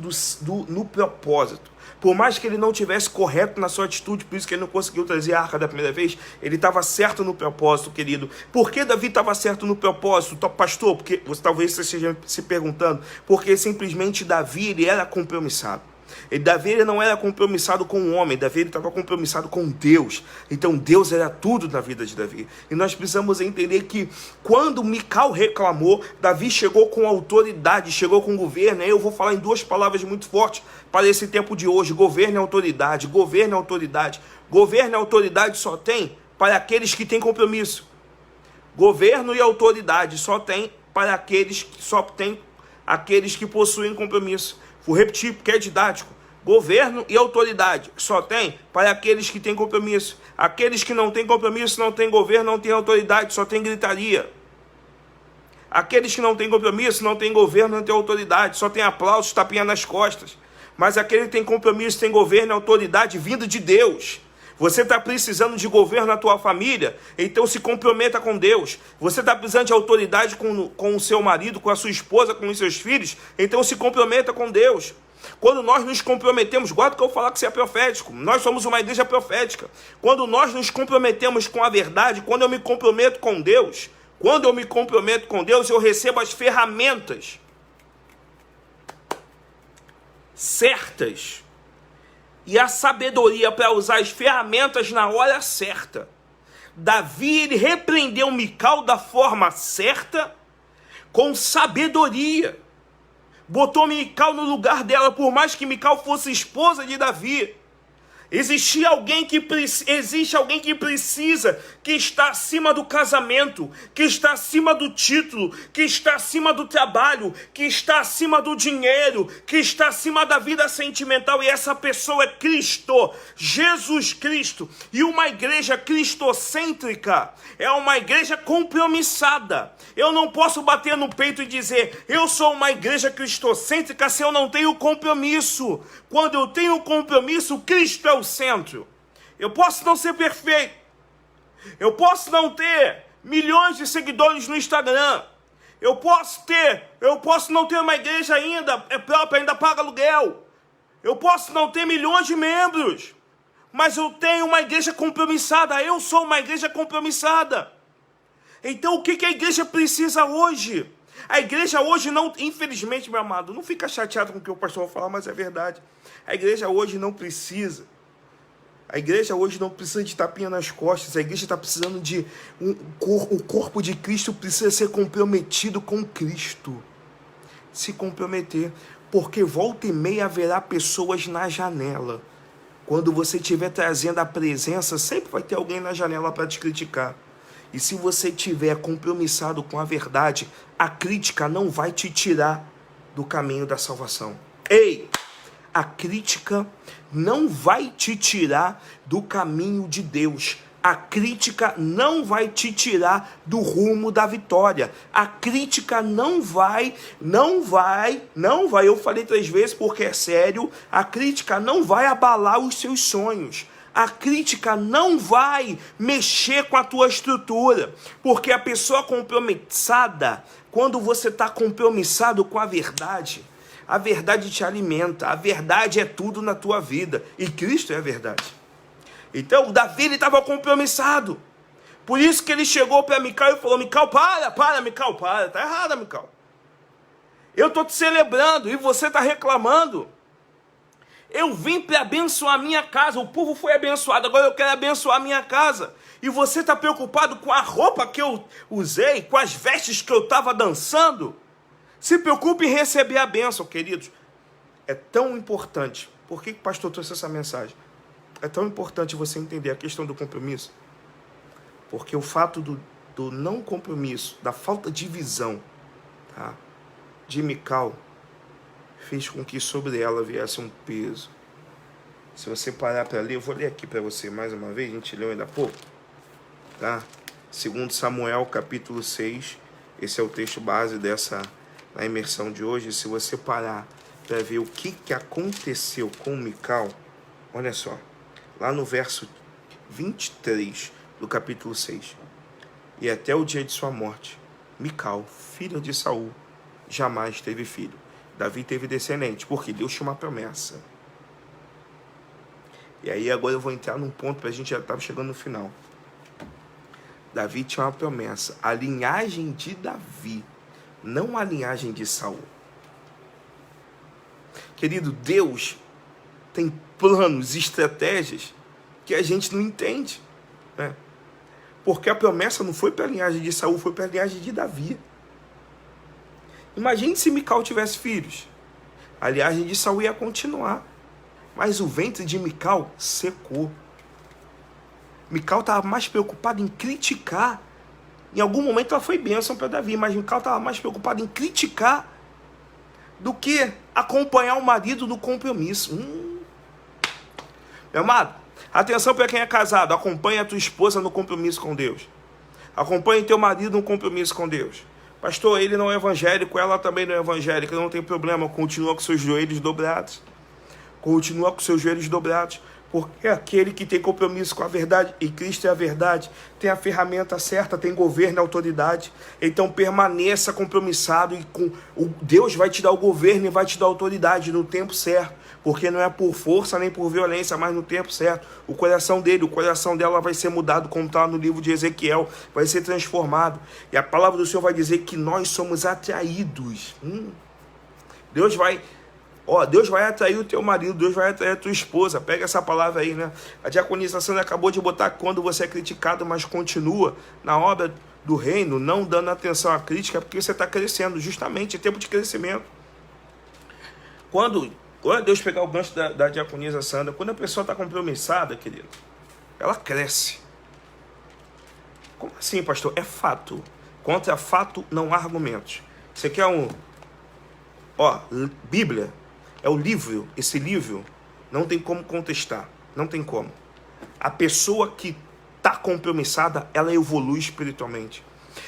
no propósito. Por mais que ele não tivesse correto na sua atitude, por isso que ele não conseguiu trazer a arca da primeira vez, ele estava certo no propósito, querido. Por que Davi estava certo no propósito, pastor? Porque talvez você esteja se perguntando, porque simplesmente Davi, ele era compromissado. Davi ele não era compromissado com o homem, Davi estava compromissado com Deus. Então Deus era tudo na vida de Davi. E nós precisamos entender que quando Mical reclamou, Davi chegou com autoridade, chegou com governo. Eu vou falar em duas palavras muito fortes para esse tempo de hoje: governo e autoridade. Governo e autoridade. Governo e autoridade só tem para aqueles que têm compromisso. Governo e autoridade só tem para aqueles que possuem compromisso. Vou repetir porque é didático. Governo e autoridade só tem para aqueles que têm compromisso. Aqueles que não têm compromisso, não têm governo, não têm autoridade, só tem gritaria. Aqueles que não têm compromisso, não têm governo, não têm autoridade, só tem aplausos, tapinha nas costas. Mas aquele que tem compromisso, tem governo e autoridade vindo de Deus. Você está precisando de governo na tua família? Então se comprometa com Deus. Você está precisando de autoridade com o seu marido, com a sua esposa, com os seus filhos? Então se comprometa com Deus. Quando nós nos comprometemos, guarda que eu vou falar que você é profético. Nós somos uma igreja profética. Quando nós nos comprometemos com a verdade, quando eu me comprometo com Deus, eu recebo as ferramentas certas e a sabedoria para usar as ferramentas na hora certa. Davi, ele repreendeu Mical da forma certa, com sabedoria. Botou Mical no lugar dela, por mais que Mical fosse esposa de Davi. Existe alguém que precisa, que está acima do casamento, que está acima do título, que está acima do trabalho, que está acima do dinheiro, que está acima da vida sentimental, e essa pessoa é Cristo, Jesus Cristo. E uma igreja cristocêntrica é uma igreja compromissada. Eu não posso bater no peito e dizer, eu sou uma igreja cristocêntrica, se eu não tenho compromisso. Quando eu tenho compromisso, Cristo é o centro. Eu posso não ser perfeito, eu posso não ter milhões de seguidores no Instagram, eu posso não ter uma igreja ainda própria, ainda paga aluguel, eu posso não ter milhões de membros, mas eu tenho uma igreja compromissada. Eu sou uma igreja compromissada. Então o que a igreja precisa hoje? A igreja hoje não, infelizmente, meu amado, não fica chateado com o que o pastor vai falar, mas é verdade. A igreja hoje não precisa. A igreja hoje não precisa de tapinha nas costas. A igreja está precisando de o corpo de Cristo precisa ser comprometido com Cristo. Se comprometer. Porque volta e meia haverá pessoas na janela. Quando você estiver trazendo a presença, sempre vai ter alguém na janela para te criticar. E se você estiver compromissado com a verdade, a crítica não vai te tirar do caminho da salvação. Ei! A crítica não vai te tirar do caminho de Deus. A crítica não vai te tirar do rumo da vitória. A crítica não vai, eu falei 3 vezes porque é sério, a crítica não vai abalar os seus sonhos. A crítica não vai mexer com a tua estrutura, porque a pessoa compromissada, quando você está compromissado com a verdade te alimenta, a verdade é tudo na tua vida, e Cristo é a verdade. Então, Davi, ele estava compromissado. Por isso que ele chegou para Mical e falou: Mical, para, Mical, para. Tá errado, Mical. Eu estou te celebrando e você está reclamando. Eu vim para abençoar a minha casa. O povo foi abençoado, agora eu quero abençoar a minha casa. E você está preocupado com a roupa que eu usei, com as vestes que eu estava dançando? Se preocupe em receber a bênção, queridos. É tão importante. Por que o pastor trouxe essa mensagem? É tão importante você entender a questão do compromisso, porque o fato do não compromisso, da falta de visão, tá, de Mical, fez com que sobre ela viesse um peso. Se você parar para ler, eu vou ler aqui para você mais uma vez, a gente leu ainda há pouco, tá? 2 Samuel, capítulo 6, esse é o texto base na imersão de hoje. Se você parar para ver o que aconteceu com Mical, olha só. Lá no verso 23 do capítulo 6. E até o dia de sua morte, Mical, filha de Saul, jamais teve filho. Davi teve descendente, porque Deus tinha uma promessa. E aí agora eu vou entrar num ponto, para a gente já estar chegando no final. Davi tinha uma promessa. A linhagem de Davi, não a linhagem de Saul. Querido, Deus tem planos, estratégias que a gente não entende, né? Porque a promessa não foi para a linhagem de Saul, foi para a linhagem de Davi. Imagine se Mical tivesse filhos. A linhagem de Saul ia continuar, mas o ventre de Mical secou. Mical estava mais preocupada em criticar. Em algum momento ela foi bênção para Davi, mas Mical estava mais preocupada em criticar do que acompanhar o marido no compromisso. Meu amado, atenção para quem é casado. Acompanhe a tua esposa no compromisso com Deus. Acompanhe teu marido no compromisso com Deus. Pastor, ele não é evangélico, ela também não é evangélica. Não tem problema, continua com seus joelhos dobrados. Continua com seus joelhos dobrados. Porque aquele que tem compromisso com a verdade, e Cristo é a verdade, tem a ferramenta certa, tem governo e autoridade. Então permaneça compromissado, e Deus vai te dar o governo e vai te dar a autoridade no tempo certo. Porque não é por força nem por violência, mas no tempo certo. O coração dele, o coração dela vai ser mudado, como está no livro de Ezequiel, vai ser transformado. E a palavra do Senhor vai dizer que nós somos atraídos. Deus vai atrair o teu marido, Deus vai atrair a tua esposa. Pega essa palavra aí, né? A diaconisa Sandra acabou de botar: quando você é criticado, mas continua na obra do reino, não dando atenção à crítica, porque você está crescendo. Justamente, é tempo de crescimento. Quando Deus pegar o gancho da diaconisa Sandra, quando a pessoa está compromissada, querido, ela cresce. Como assim, pastor? É fato. Contra fato não há argumentos. Você quer Bíblia é o livro. Esse livro não tem como contestar. Não tem como. A pessoa que está compromissada, ela evolui espiritualmente.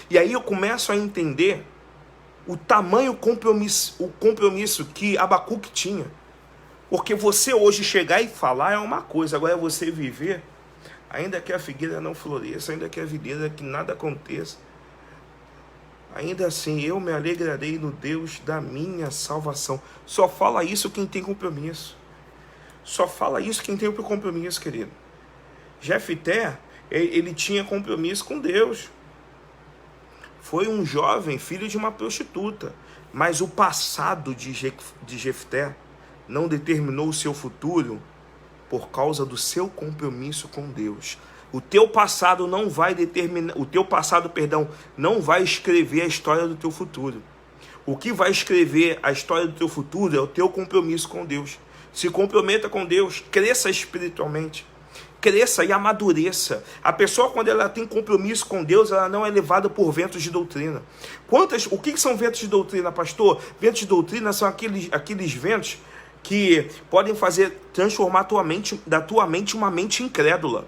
E aí eu começo a entender o tamanho o compromisso que Abacuque tinha. Porque você hoje chegar e falar é uma coisa, agora você viver, ainda que a figueira não floresça, ainda que a videira que nada aconteça, ainda assim eu me alegrarei no Deus da minha salvação. Só fala isso quem tem compromisso. Só fala isso quem tem o compromisso, querido. Jefté, ele tinha compromisso com Deus. Foi um jovem filho de uma prostituta, mas o passado de Jefté não determinou o seu futuro por causa do seu compromisso com Deus. O teu passado não vai determinar, não vai escrever a história do teu futuro. O que vai escrever a história do teu futuro é o teu compromisso com Deus. Se comprometa com Deus, cresça espiritualmente. Cresça e amadureça. A pessoa, quando ela tem compromisso com Deus, ela não é levada por ventos de doutrina. O que são ventos de doutrina, pastor? Ventos de doutrina são aqueles ventos que podem transformar da tua mente uma mente incrédula.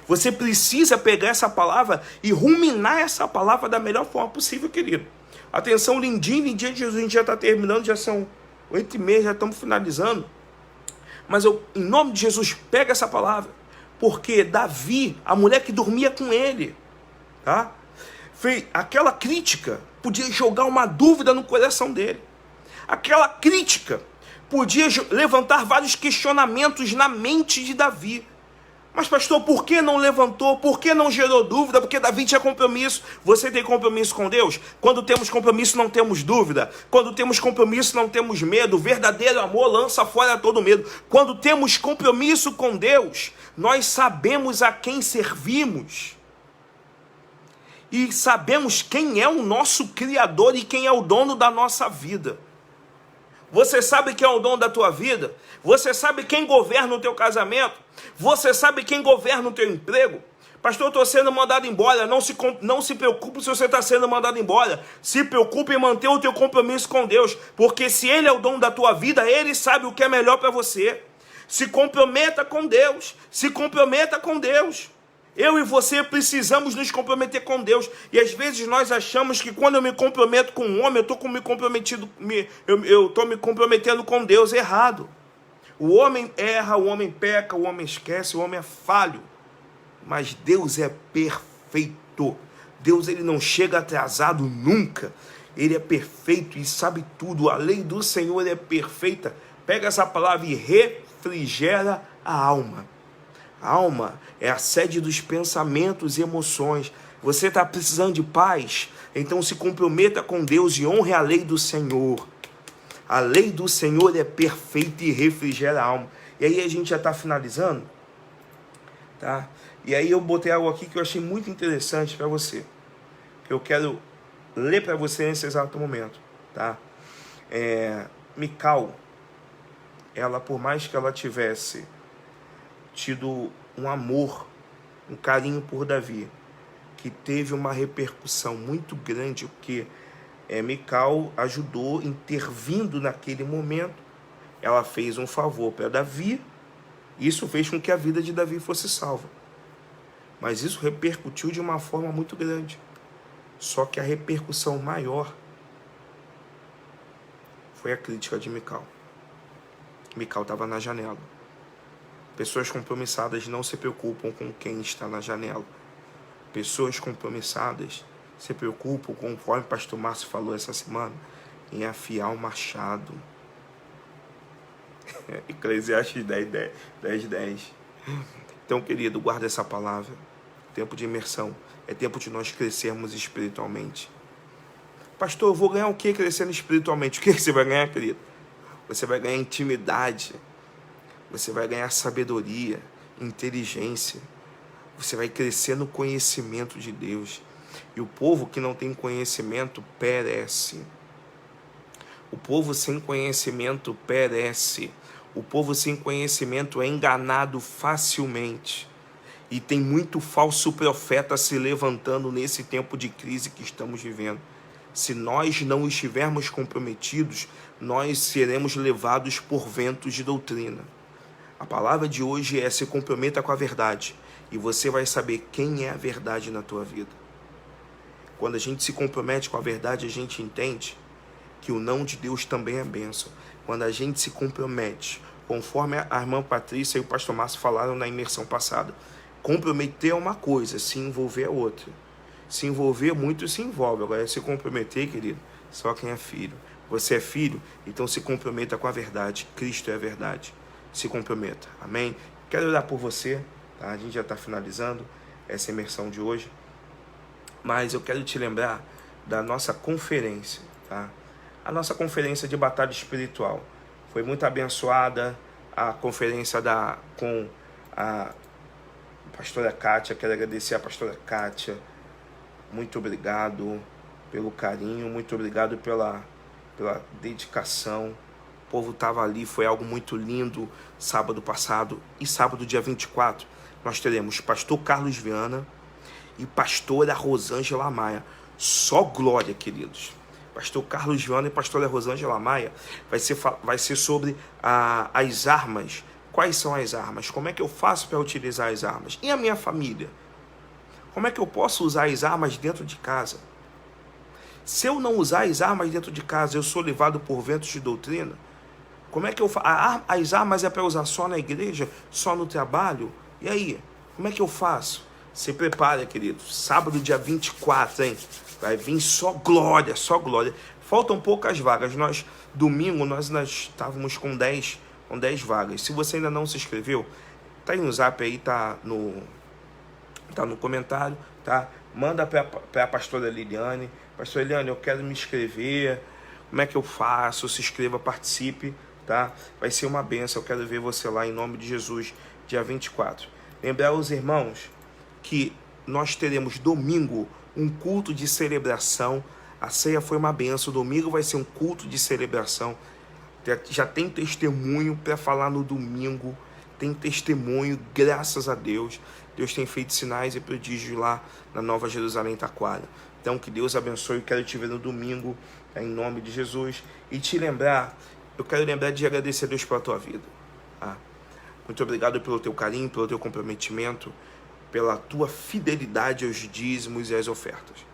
Você precisa pegar essa palavra e ruminar essa palavra da melhor forma possível, querido. Atenção, lindinho de Jesus, a gente já está terminando, já são 8h30, já estamos finalizando. Mas em nome de Jesus, pega essa palavra. Porque Davi, a mulher que dormia com ele, tá? Aquela crítica podia jogar uma dúvida no coração dele. Aquela crítica podia levantar vários questionamentos na mente de Davi. Mas pastor, por que não levantou? Por que não gerou dúvida? Porque Davi tinha compromisso. Você tem compromisso com Deus? Quando temos compromisso não temos dúvida. Quando temos compromisso não temos medo. O verdadeiro amor lança fora todo medo. Quando temos compromisso com Deus, nós sabemos a quem servimos. E sabemos quem é o nosso Criador e quem é o dono da nossa vida. Você sabe quem é o dono da tua vida? Você sabe quem governa o teu casamento? Você sabe quem governa o teu emprego? Pastor, eu estou sendo mandado embora. Não se preocupe se você está sendo mandado embora. Se preocupe em manter o teu compromisso com Deus. Porque se Ele é o dono da tua vida, Ele sabe o que é melhor para você. Se comprometa com Deus. Se comprometa com Deus. Eu e você precisamos nos comprometer com Deus. E às vezes nós achamos que quando eu me comprometo com um homem, eu estou me comprometendo com Deus. Errado. O homem erra, o homem peca, o homem esquece, o homem é falho. Mas Deus é perfeito. Deus, ele não chega atrasado nunca. Ele é perfeito e sabe tudo. A lei do Senhor é perfeita. Pega essa palavra e refrigera a alma. A alma é a sede dos pensamentos e emoções. Você está precisando de paz? Então se comprometa com Deus e honre a lei do Senhor. A lei do Senhor é perfeita e refrigera a alma. E aí a gente já está finalizando, tá? E aí eu botei algo aqui que eu achei muito interessante para você, que eu quero ler para você nesse exato momento, tá? Mical, ela, por mais que ela tivesse tido um amor, um carinho por Davi, que teve uma repercussão muito grande, porque Mical ajudou, intervindo naquele momento, ela fez um favor para Davi, e isso fez com que a vida de Davi fosse salva. Mas isso repercutiu de uma forma muito grande. Só que a repercussão maior foi a crítica de Mical. Mical estava na janela. Pessoas compromissadas não se preocupam com quem está na janela. Pessoas compromissadas se preocupam, conforme o pastor Márcio falou essa semana, em afiar o machado. Eclesiastes 10:10. Então, querido, guarda essa palavra. Tempo de imersão é tempo de nós crescermos espiritualmente. Pastor, eu vou ganhar o que crescendo espiritualmente? O que você vai ganhar, querido? Você vai ganhar intimidade. Você vai ganhar sabedoria, inteligência. Você vai crescer no conhecimento de Deus. E o povo que não tem conhecimento perece. O povo sem conhecimento perece. O povo sem conhecimento é enganado facilmente. E tem muito falso profeta se levantando nesse tempo de crise que estamos vivendo. Se nós não estivermos comprometidos, nós seremos levados por ventos de doutrina. A palavra de hoje é: se comprometa com a verdade, e você vai saber quem é a verdade na tua vida. Quando a gente se compromete com a verdade, a gente entende que o não de Deus também é bênção. Quando a gente se compromete, conforme a irmã Patrícia e o pastor Márcio falaram na imersão passada, comprometer é uma coisa, se envolver é outra. Se envolver muito se envolve. Agora, se comprometer, querido, só quem é filho. Você é filho, então se comprometa com a verdade. Cristo é a verdade. Se comprometa. Amém? Quero orar por você, tá? A gente já está finalizando essa imersão de hoje. Mas eu quero te lembrar da nossa conferência, tá? A nossa conferência de batalha espiritual. Foi muito abençoada a conferência com a pastora Kátia. Quero agradecer a pastora Kátia. Muito obrigado pelo carinho, muito obrigado pela dedicação. O povo estava ali, foi algo muito lindo sábado passado. E sábado, dia 24, nós teremos pastor Carlos Viana e pastora Rosângela Maia. Só glória, queridos. Pastor Carlos Viana e pastora Rosângela Maia vai ser sobre as armas quais são as armas, como é que eu faço para utilizar as armas. E a minha família? Como é que eu posso usar as armas dentro de casa? Se eu não usar as armas dentro de casa, eu sou levado por ventos de doutrina? Como é que eu faço? As armas é para usar só na igreja, só no trabalho? E aí, como é que eu faço? Se prepara, querido. Sábado, dia 24, hein? Vai vir só glória, só glória. Faltam poucas vagas. Domingo, nós estávamos com 10 vagas. Se você ainda não se inscreveu, tá aí no zap aí, tá no comentário, tá? Manda para a pastora Liliane. Pastora Liliane, eu quero me inscrever. Como é que eu faço? Se inscreva, participe, tá? Vai ser uma benção. Eu quero ver você lá em nome de Jesus, dia 24. Lembrar os irmãos que nós teremos domingo um culto de celebração. A ceia foi uma benção. Domingo vai ser um culto de celebração. Já tem testemunho para falar no domingo. Tem testemunho, graças a Deus. Deus tem feito sinais e prodígios lá na Nova Jerusalém Taquara. Então, que Deus abençoe. Eu quero te ver no domingo, em nome de Jesus. E te lembrar, eu quero lembrar de agradecer a Deus pela tua vida. Muito obrigado pelo teu carinho, pelo teu comprometimento, pela tua fidelidade aos dízimos e às ofertas.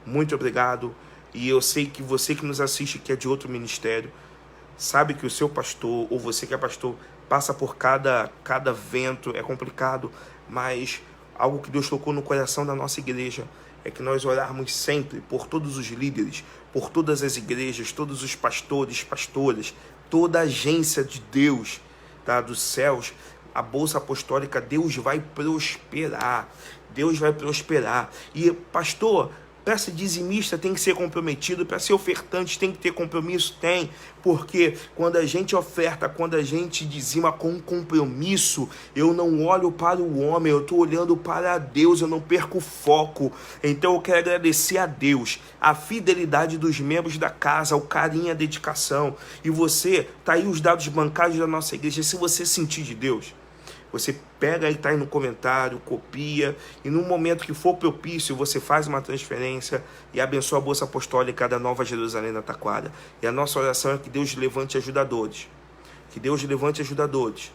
Muito obrigado. E eu sei que você que nos assiste, que é de outro ministério, sabe que o seu pastor, ou você que é pastor, passa por cada vento, é complicado, mas algo que Deus tocou no coração da nossa igreja é que nós orarmos sempre por todos os líderes, por todas as igrejas, todos os pastores, pastoras, toda a agência de Deus, tá, dos céus, a Bolsa Apostólica. Deus vai prosperar. Deus vai prosperar. E, pastor, para ser dizimista tem que ser comprometido, para ser ofertante tem que ter compromisso? Tem, porque quando a gente oferta, quando a gente dizima com compromisso, eu não olho para o homem, eu estou olhando para Deus, eu não perco o foco. Então eu quero agradecer a Deus, a fidelidade dos membros da casa, o carinho, a dedicação. E você, tá aí os dados bancários da nossa igreja. Se você sentir de Deus, você pega e tá aí no comentário, copia, e no momento que for propício, você faz uma transferência e abençoa a Bolsa Apostólica da Nova Jerusalém da Taquara. E a nossa oração é que Deus levante ajudadores. Que Deus levante ajudadores.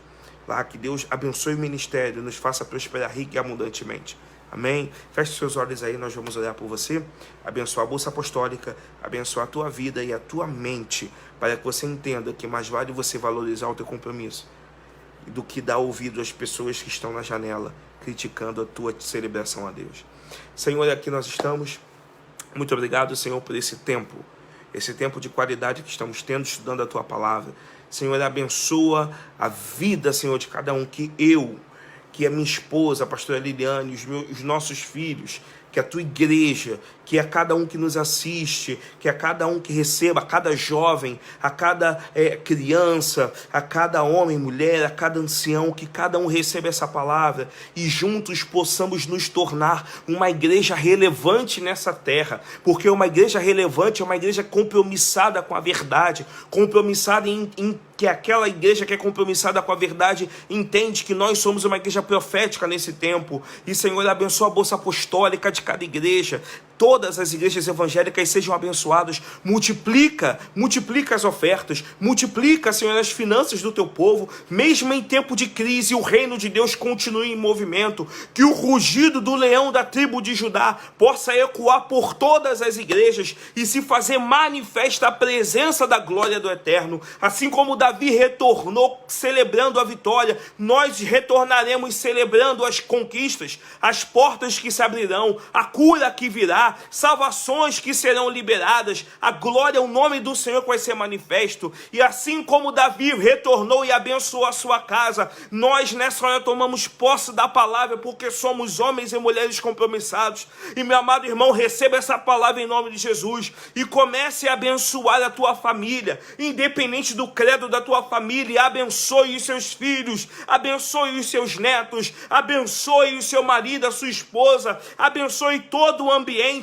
Lá, que Deus abençoe o ministério, nos faça prosperar rica e abundantemente. Amém? Feche seus olhos aí, nós vamos orar por você. Abençoar a Bolsa Apostólica, abençoar a tua vida e a tua mente, para que você entenda que mais vale você valorizar o teu compromisso do que dar ouvido às pessoas que estão na janela criticando a tua celebração a Deus. Senhor, aqui nós estamos. Muito obrigado, Senhor, por esse tempo de qualidade que estamos tendo, estudando a tua palavra. Senhor, abençoa a vida, Senhor, de cada um, que a minha esposa, a pastora Liliane, os nossos filhos, que a tua igreja, que a cada um que nos assiste, que a cada um que receba, a cada jovem, a cada criança, a cada homem, mulher, a cada ancião, que cada um receba essa palavra e juntos possamos nos tornar uma igreja relevante nessa terra, porque uma igreja relevante é uma igreja compromissada com a verdade, compromissada que aquela igreja que é compromissada com a verdade entende que nós somos uma igreja profética nesse tempo. E, Senhor, abençoa a Bolsa Apostólica de cada igreja, todas as igrejas evangélicas sejam abençoadas. Multiplica as ofertas, multiplica, Senhor, as finanças do teu povo, mesmo em tempo de crise, o reino de Deus continue em movimento, que o rugido do leão da tribo de Judá possa ecoar por todas as igrejas e se fazer manifesta a presença da glória do Eterno. Assim como Davi retornou celebrando a vitória, nós retornaremos celebrando as conquistas, as portas que se abrirão, a cura que virá, salvações que serão liberadas, a glória, o nome do Senhor que vai ser manifesto. E assim como Davi retornou e abençoou a sua casa, nós nessa hora tomamos posse da palavra, porque somos homens e mulheres compromissados. E meu amado irmão, receba essa palavra em nome de Jesus e comece a abençoar a tua família, independente do credo da tua família. Abençoe os seus filhos, abençoe os seus netos, abençoe o seu marido, a sua esposa, abençoe todo o ambiente,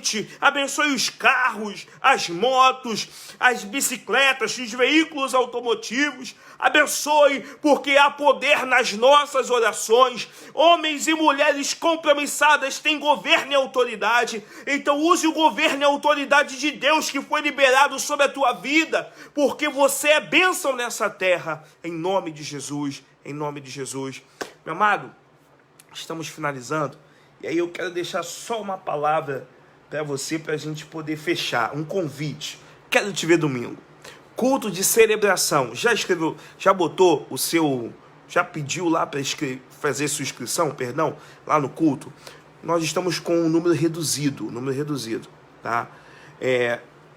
abençoe os carros, as motos, as bicicletas, os veículos automotivos. Abençoe, porque há poder nas nossas orações. Homens e mulheres compromissadas têm governo e autoridade. Então use o governo e a autoridade de Deus que foi liberado sobre a tua vida, porque você é bênção nessa nossa terra, em nome de Jesus, em nome de Jesus. Meu amado, estamos finalizando, e aí eu quero deixar só uma palavra para você, para a gente poder fechar, um convite. Quero te ver domingo. Culto de celebração. Já escreveu, já botou o seu, já pediu lá para fazer sua inscrição, perdão, lá no culto? Nós estamos com um número reduzido, tá?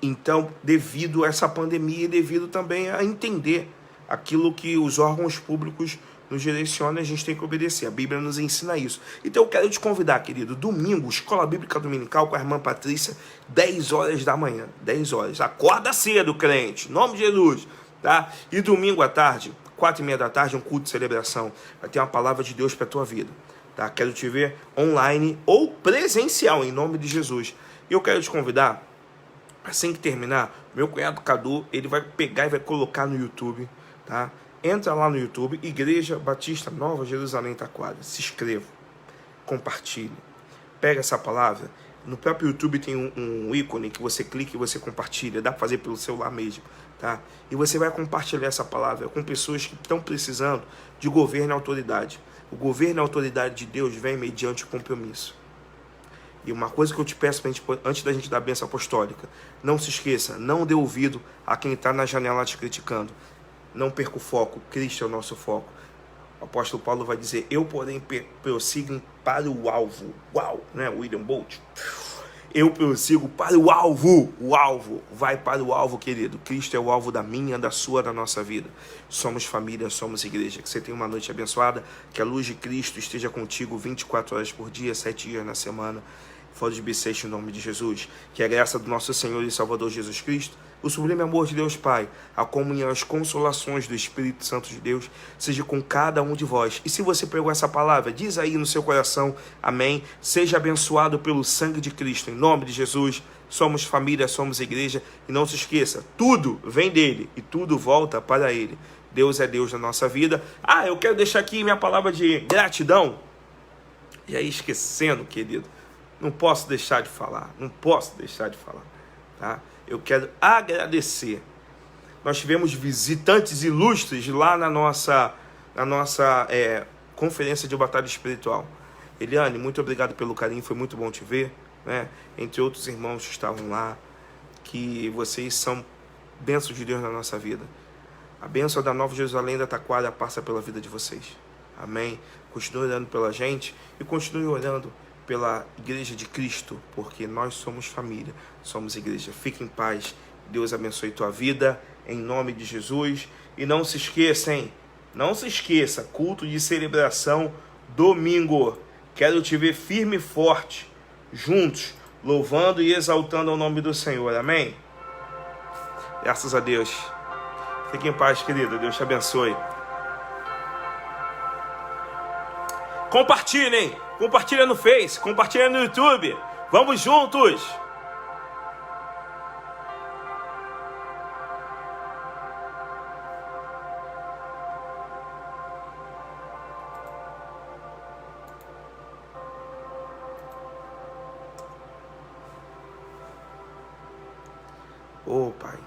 Então, devido a essa pandemia e devido também a entender aquilo que os órgãos públicos nos direcionam, a gente tem que obedecer. A Bíblia nos ensina isso. Então eu quero te convidar, querido, domingo, Escola Bíblica Dominical com a irmã Patrícia, 10 horas da manhã, 10 horas. Acorda cedo, crente, em nome de Jesus, tá? E domingo à tarde, 4h30 da tarde, um culto de celebração. Vai ter uma palavra de Deus para a tua vida, tá? Quero te ver online ou presencial, em nome de Jesus. E eu quero te convidar, assim que terminar, meu cunhado Cadu, ele vai pegar e vai colocar no YouTube, tá? Entra lá no YouTube, Igreja Batista Nova Jerusalém Taquara. Se inscreva, compartilhe. Pega essa palavra. No próprio YouTube tem um ícone que você clica e você compartilha. Dá para fazer pelo celular mesmo, tá? E você vai compartilhar essa palavra com pessoas que estão precisando de governo e autoridade. O governo e a autoridade de Deus vem mediante o compromisso. E uma coisa que eu te peço antes da gente dar a bênção apostólica, não se esqueça, não dê ouvido a quem está na janela te criticando. Não perca o foco, Cristo é o nosso foco. O apóstolo Paulo vai dizer, eu porém prossigo para o alvo. Uau, né? William Bolt. Eu prossigo para o alvo vai para o alvo, querido. Cristo é o alvo da minha, da sua, da nossa vida. Somos família, somos igreja. Que você tenha uma noite abençoada, que a luz de Cristo esteja contigo 24 horas por dia, 7 dias na semana. Fora de bissexto em nome de Jesus. Que a graça do nosso Senhor e Salvador Jesus Cristo, o sublime amor de Deus Pai, a comunhão e as consolações do Espírito Santo de Deus, seja com cada um de vós. E se você pegou essa palavra, diz aí no seu coração, amém. Seja abençoado pelo sangue de Cristo, em nome de Jesus. Somos família, somos igreja. E não se esqueça, tudo vem dele e tudo volta para ele. Deus é Deus na nossa vida. Eu quero deixar aqui minha palavra de gratidão. E aí, esquecendo, querido, não posso deixar de falar, tá? Eu quero agradecer. Nós tivemos visitantes ilustres lá na nossa conferência de batalha espiritual. Eliane, muito obrigado pelo carinho, foi muito bom te ver, né? Entre outros irmãos que estavam lá, que vocês são bênçãos de Deus na nossa vida. A bênção da Nova Jerusalém da Taquara passa pela vida de vocês. Amém? Continue orando pela gente e continue orando pela Igreja de Cristo, porque nós somos família, somos igreja. Fique em paz, Deus abençoe tua vida, em nome de Jesus. E não se esqueça, culto de celebração domingo. Quero te ver firme e forte, juntos, louvando e exaltando o nome do Senhor, amém? Graças a Deus. Fique em paz, querido, Deus te abençoe. Compartilhem, compartilha no Face, compartilha no YouTube. Vamos juntos. Pai.